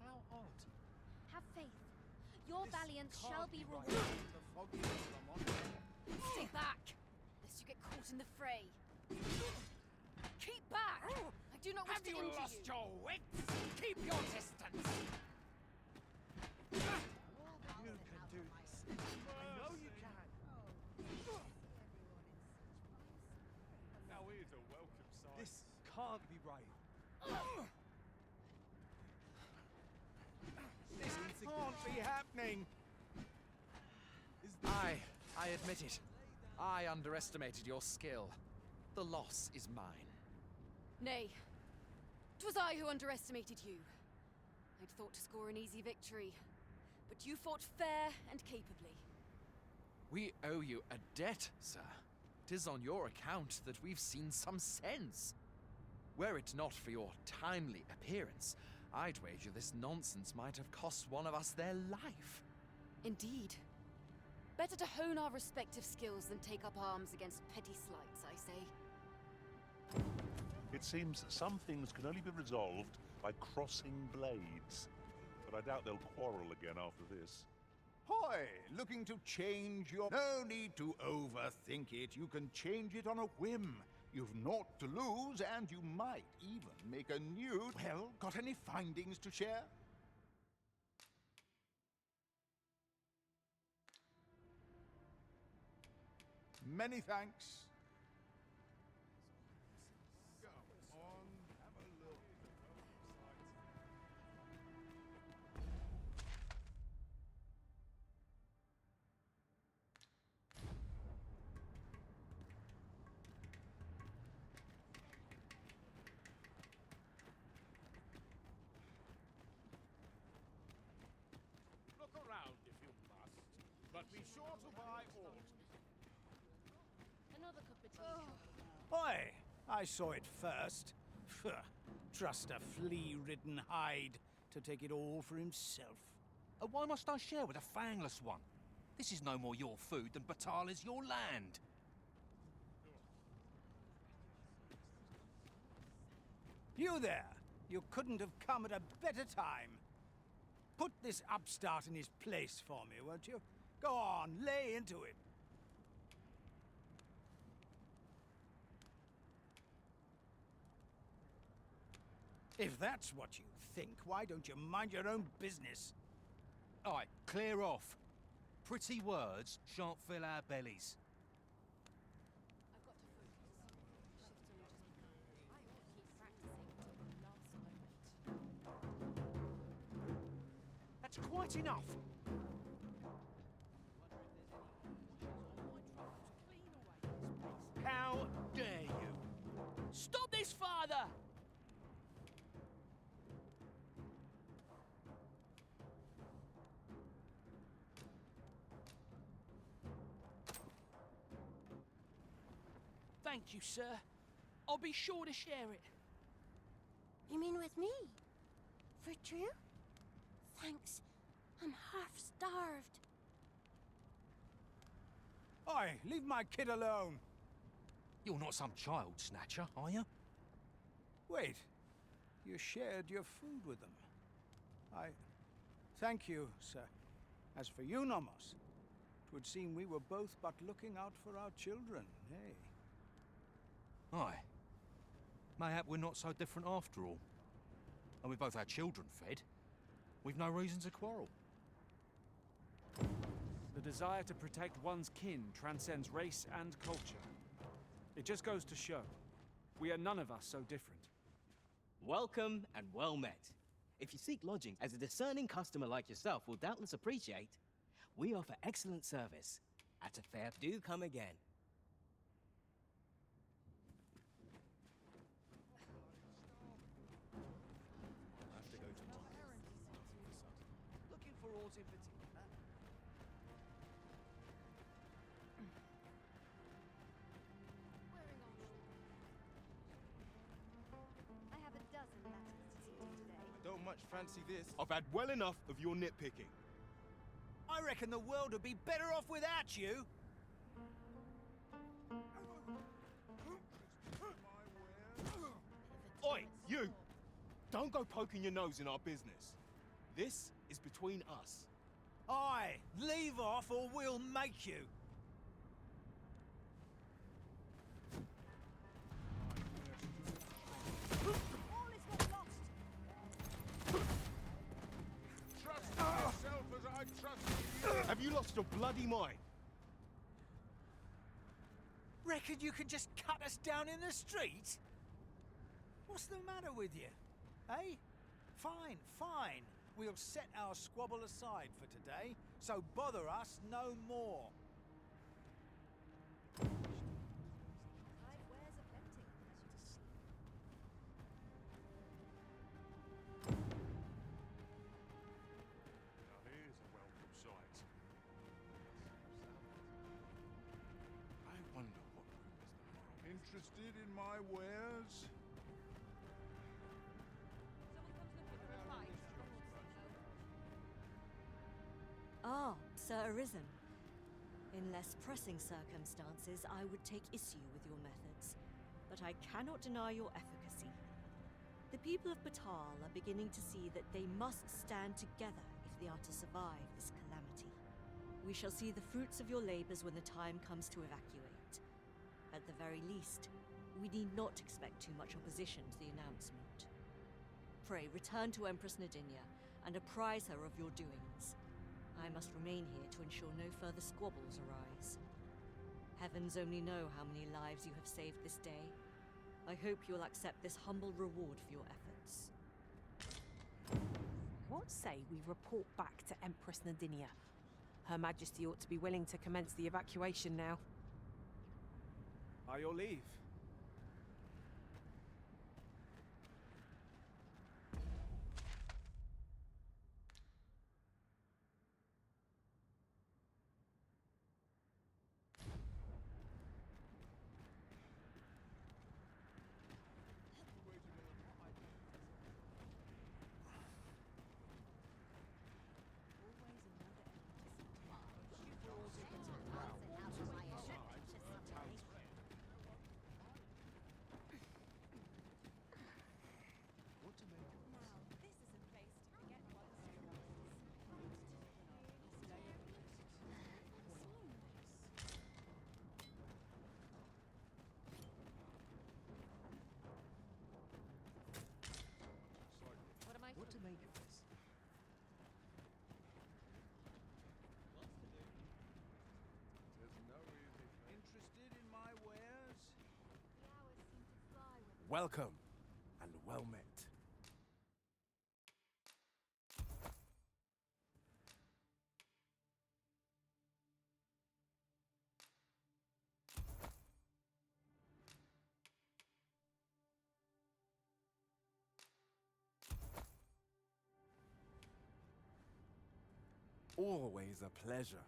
How odd. Have faith. Your valiance shall be rewarded. Stay back, lest you get caught in the fray. Keep back! I do not wish to injure you. Have you lost your wits? Keep your distance! You can do this. I know you can. can't be right. This can't be happening. I admit it. I underestimated your skill. The loss is mine. Nay. 'Twas I who underestimated you. I'd thought to score an easy victory, but you fought fair and capably. We owe you a debt, sir. 'Tis on your account that we've seen some sense. Were it not for your timely appearance, I'd wager this nonsense might have cost one of us their life. Indeed. Better to hone our respective skills than take up arms against petty slights, I say. It seems some things can only be resolved by crossing blades. But I doubt they'll quarrel again after this. Hoy! Looking to change your... No need to overthink it. You can change it on a whim. You've naught to lose, and you might even make a new... Well, got any findings to share? Many thanks. Go on, have a look. Look around if you must, but be sure to buy all. Another cup of tea. Oi! I saw it first. Phew. Trust a flea-ridden hide to take it all for himself. Why must I share with a fangless one? This is no more your food than Batal is your land. You there! You couldn't have come at a better time. Put this upstart in his place for me, won't you? Go on, lay into it. If that's what you think, why don't you mind your own business? Aye, clear off. Pretty words shan't fill our bellies. That's quite enough. How dare you? Stop this, father! Thank you, sir. I'll be sure to share it. You mean with me? For true? Thanks. I'm half starved. Oi, leave my kid alone. You're not some child snatcher, are you? Wait, you shared your food with them. Thank you, sir. As for you, Nomos, 'twould seem we were both but looking out for our children, eh? Aye. Mayhap we're not so different after all. And we both had children fed. We've no reason to quarrel. The desire to protect one's kin transcends race and culture. It just goes to show, we are none of us so different. Welcome and well met. If you seek lodging, as a discerning customer like yourself will doubtless appreciate, we offer excellent service at a fair. Do come again. Looking for aught in particular? I have a dozen matters to see to today. Don't much fancy this. I've had well enough of your nitpicking. I reckon the world would be better off without you. Oi, you! Don't go poking your nose in our business. This is between us. Aye, leave off or we'll make you. All is not lost. Trust yourself as I trust you. Have you lost your bloody mind? Reckon you can just cut us down in the street? What's the matter with you? Eh? Fine, fine. We'll set our squabble aside for today, so bother us no more. Now here's a welcome sight. I wonder what rumors there are. Interested in my wares? Ah, Sir Arisen. In less pressing circumstances, I would take issue with your methods, but I cannot deny your efficacy. The people of Batal are beginning to see that they must stand together if they are to survive this calamity. We shall see the fruits of your labors when the time comes to evacuate. At the very least, we need not expect too much opposition to the announcement. Pray, return to Empress Nadinia and apprise her of your doings. I must remain here to ensure no further squabbles arise. Heavens only know how many lives you have saved this day. I hope you'll accept this humble reward for your efforts. What say we report back to Empress Nadinia? Her Majesty ought to be willing to commence the evacuation now. By your leave. What to make of this? Interested in my wares? Welcome, and well met. Always a pleasure.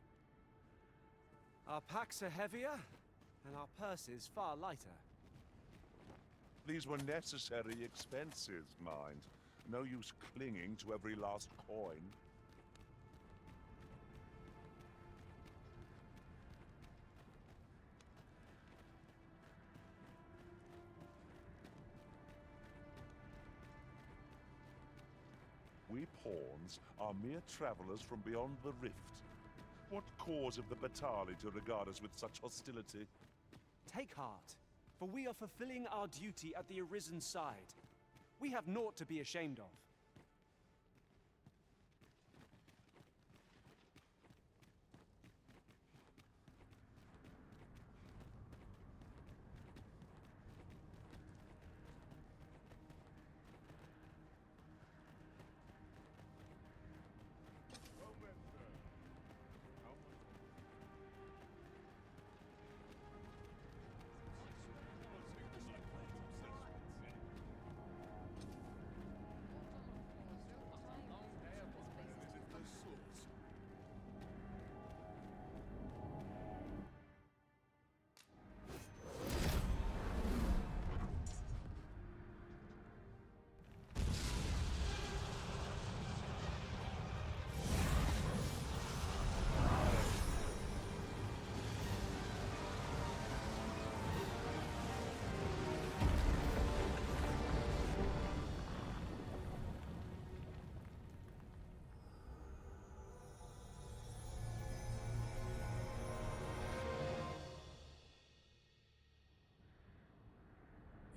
Our packs are heavier, and our purses far lighter. These were necessary expenses, mind. No use clinging to every last coin. We pawns are mere travelers from beyond the rift. What cause of the Batali to regard us with such hostility? Take heart, for we are fulfilling our duty at the Arisen's side. We have naught to be ashamed of.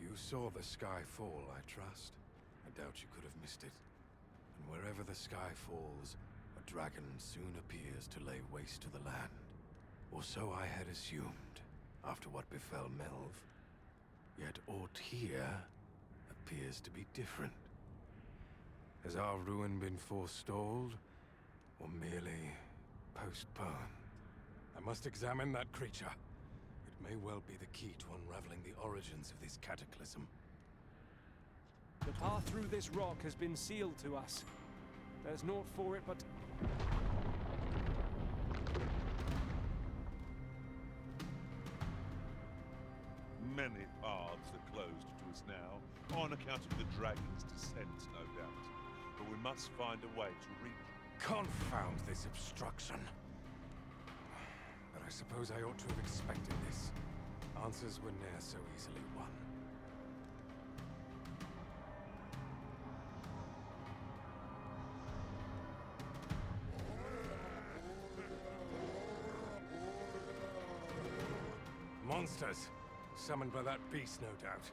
You saw the sky fall, I trust. I doubt you could have missed it. And wherever the sky falls, a dragon soon appears to lay waste to the land. Or so I had assumed, after what befell Melv. Yet aught here appears to be different. Has our ruin been forestalled, or merely postponed? I must examine that creature. It may well be the key to unraveling the origins of this cataclysm. The path through this rock has been sealed to us. There's naught for it but... Many paths are closed to us now, on account of the dragon's descent, no doubt. But we must find a way to reach... Confound this obstruction. But I suppose I ought to have expected this. Answers were ne'er so easily won. Monsters! Summoned by that beast, no doubt.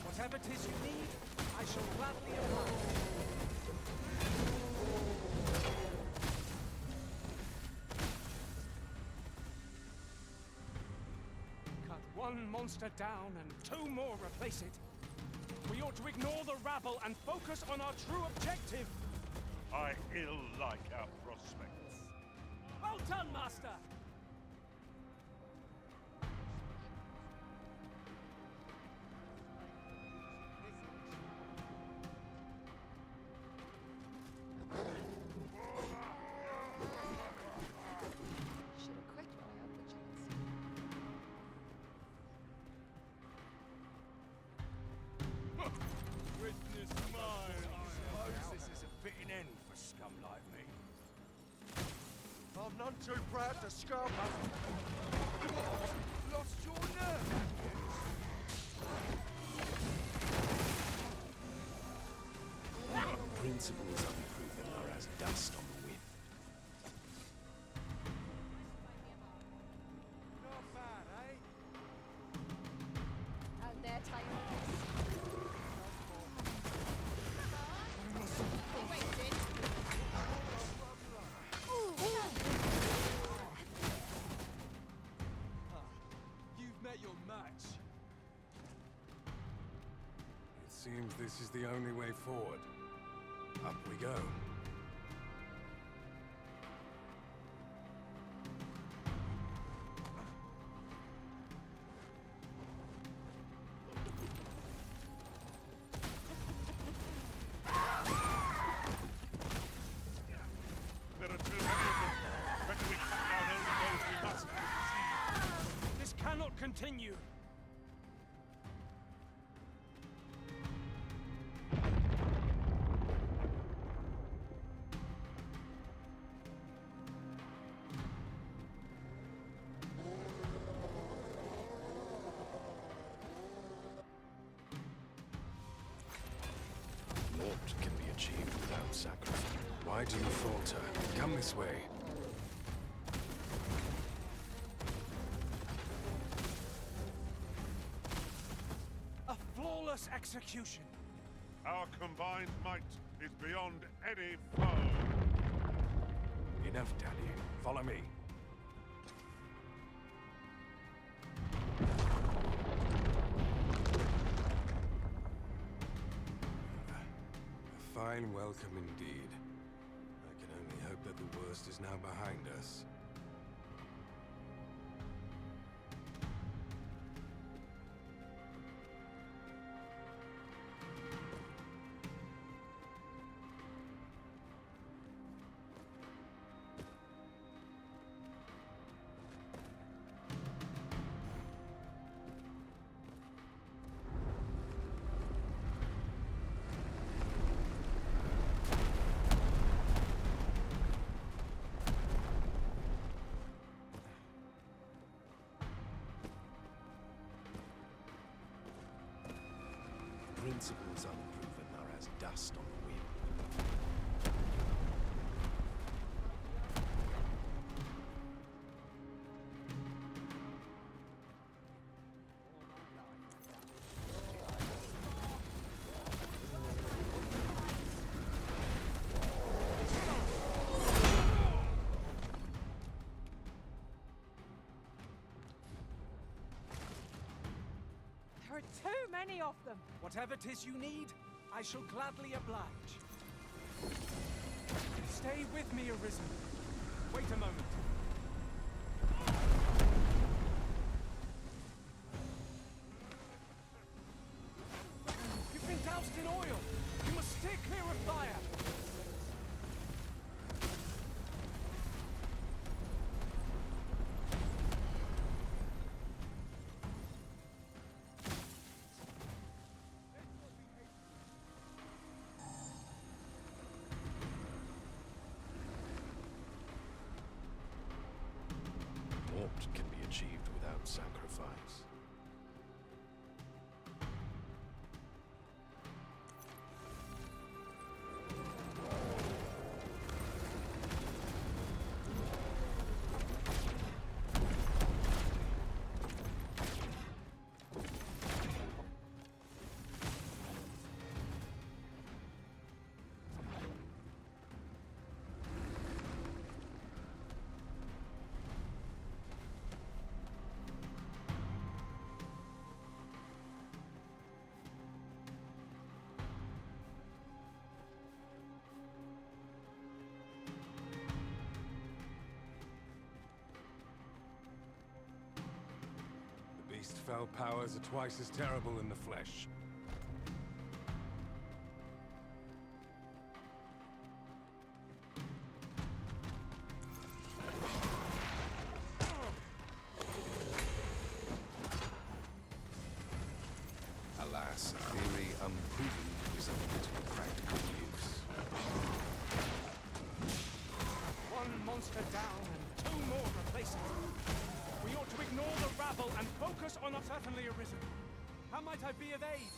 Whatever 'tis you need, I shall gladly oblige. Cut one monster down and two more replace it. We ought to ignore the rabble and focus on our true objective. I ill like our prospects. Well done, Master! Witness mine. I suppose this is a fitting end for scum like me. I'm none too proud to scum. Lost your nerve. Principles unproven are as dust on the wind. Not bad, eh? And their time You've met your match. It seems this is the only way forward. Up we go. There are too many of them. Better we cut down only those we must see. This cannot continue. Naught can be achieved without sacrifice. Why do you falter? Come this way. A flawless execution. Our combined might is beyond any foe. Enough dallying. Follow me. A fine welcome indeed. I can only hope that the worst is now behind us. Principles unproven are as dust on the wind. many of them. Whatever 'tis you need, I shall gladly oblige. Stay with me, Arisen. Wait a moment. You've been doused in oil. You must steer clear of fire. What can be achieved without sacrifice? Fell powers are twice as terrible in the flesh. Alas, a theory unproven is of little practical use. One monster down and two more replacing. We ought to ignore the rabble and focus on our certainly Arisen. How might I be of aid?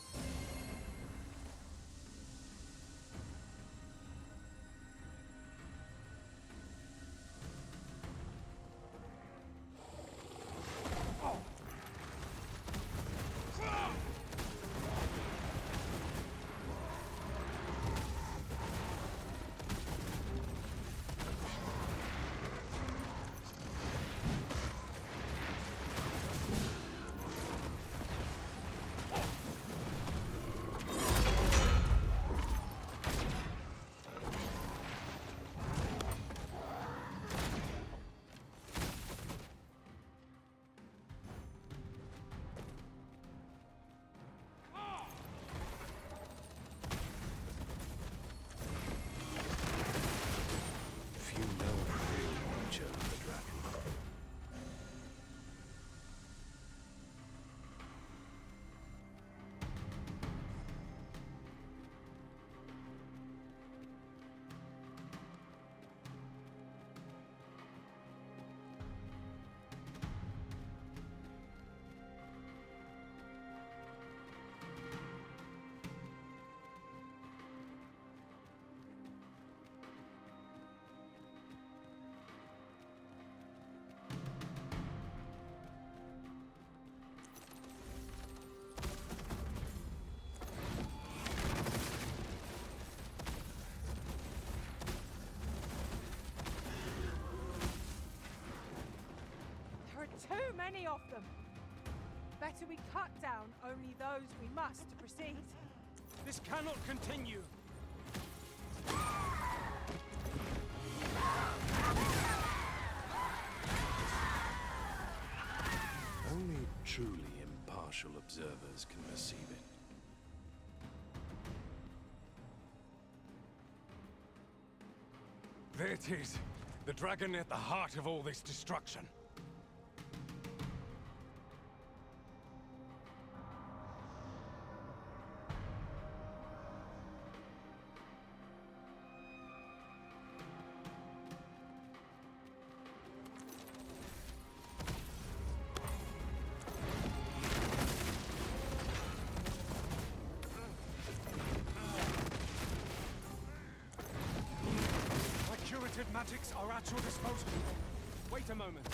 Too many of them. Better we cut down only those we must to proceed. This cannot continue. Only truly impartial observers can perceive it. There it is. The dragon at the heart of all this destruction. Magics are at your disposal. Wait a moment.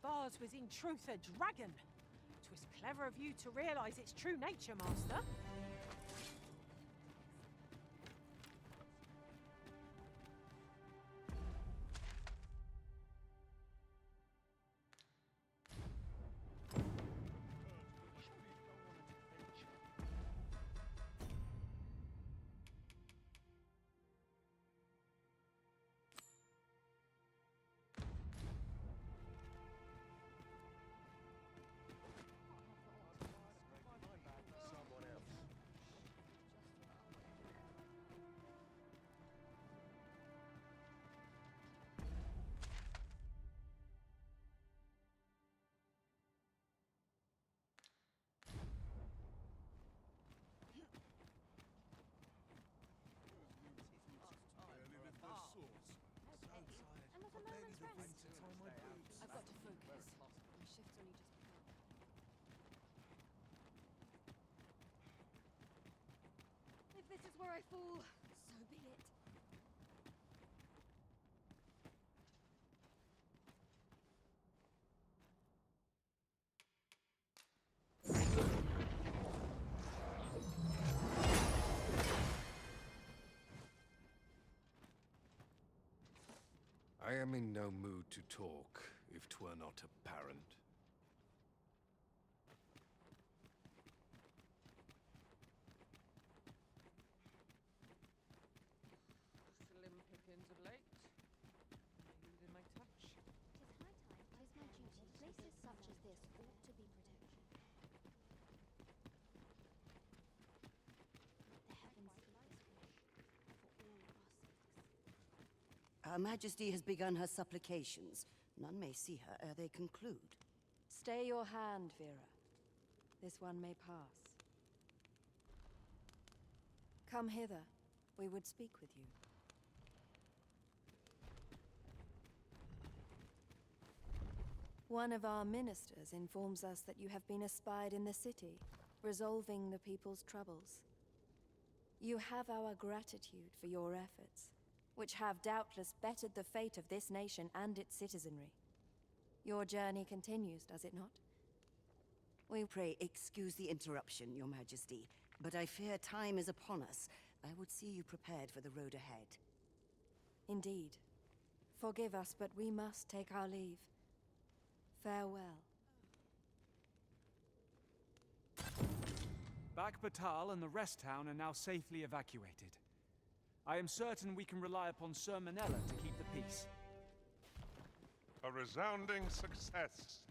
ours was in truth a dragon. 'Twas clever of you to realize its true nature, Master. I've got to focus. My shift's only just begun. If this is where I fall, so be it. I am in no mood to talk, if 'twere not apparent. Slim pickings of late. Losing my touch. Tis high time, tis my duty. Places such as this ought to be protected. The heavens keep this wish for all our sakes. Her Majesty has begun her supplications. None may see her ere they conclude. Stay your hand, Vera. This one may pass. Come hither. We would speak with you. One of our ministers informs us that you have been espied in the city, resolving the people's troubles. You have our gratitude for your efforts, which have doubtless bettered the fate of this nation and its citizenry. Your journey continues, does it not? We pray excuse the interruption, Your Majesty, but I fear time is upon us. I would see you prepared for the road ahead. Indeed. Forgive us, but we must take our leave. Farewell. Batal and the rest town are now safely evacuated. I am certain we can rely upon Sir Manella to keep the peace. A resounding success.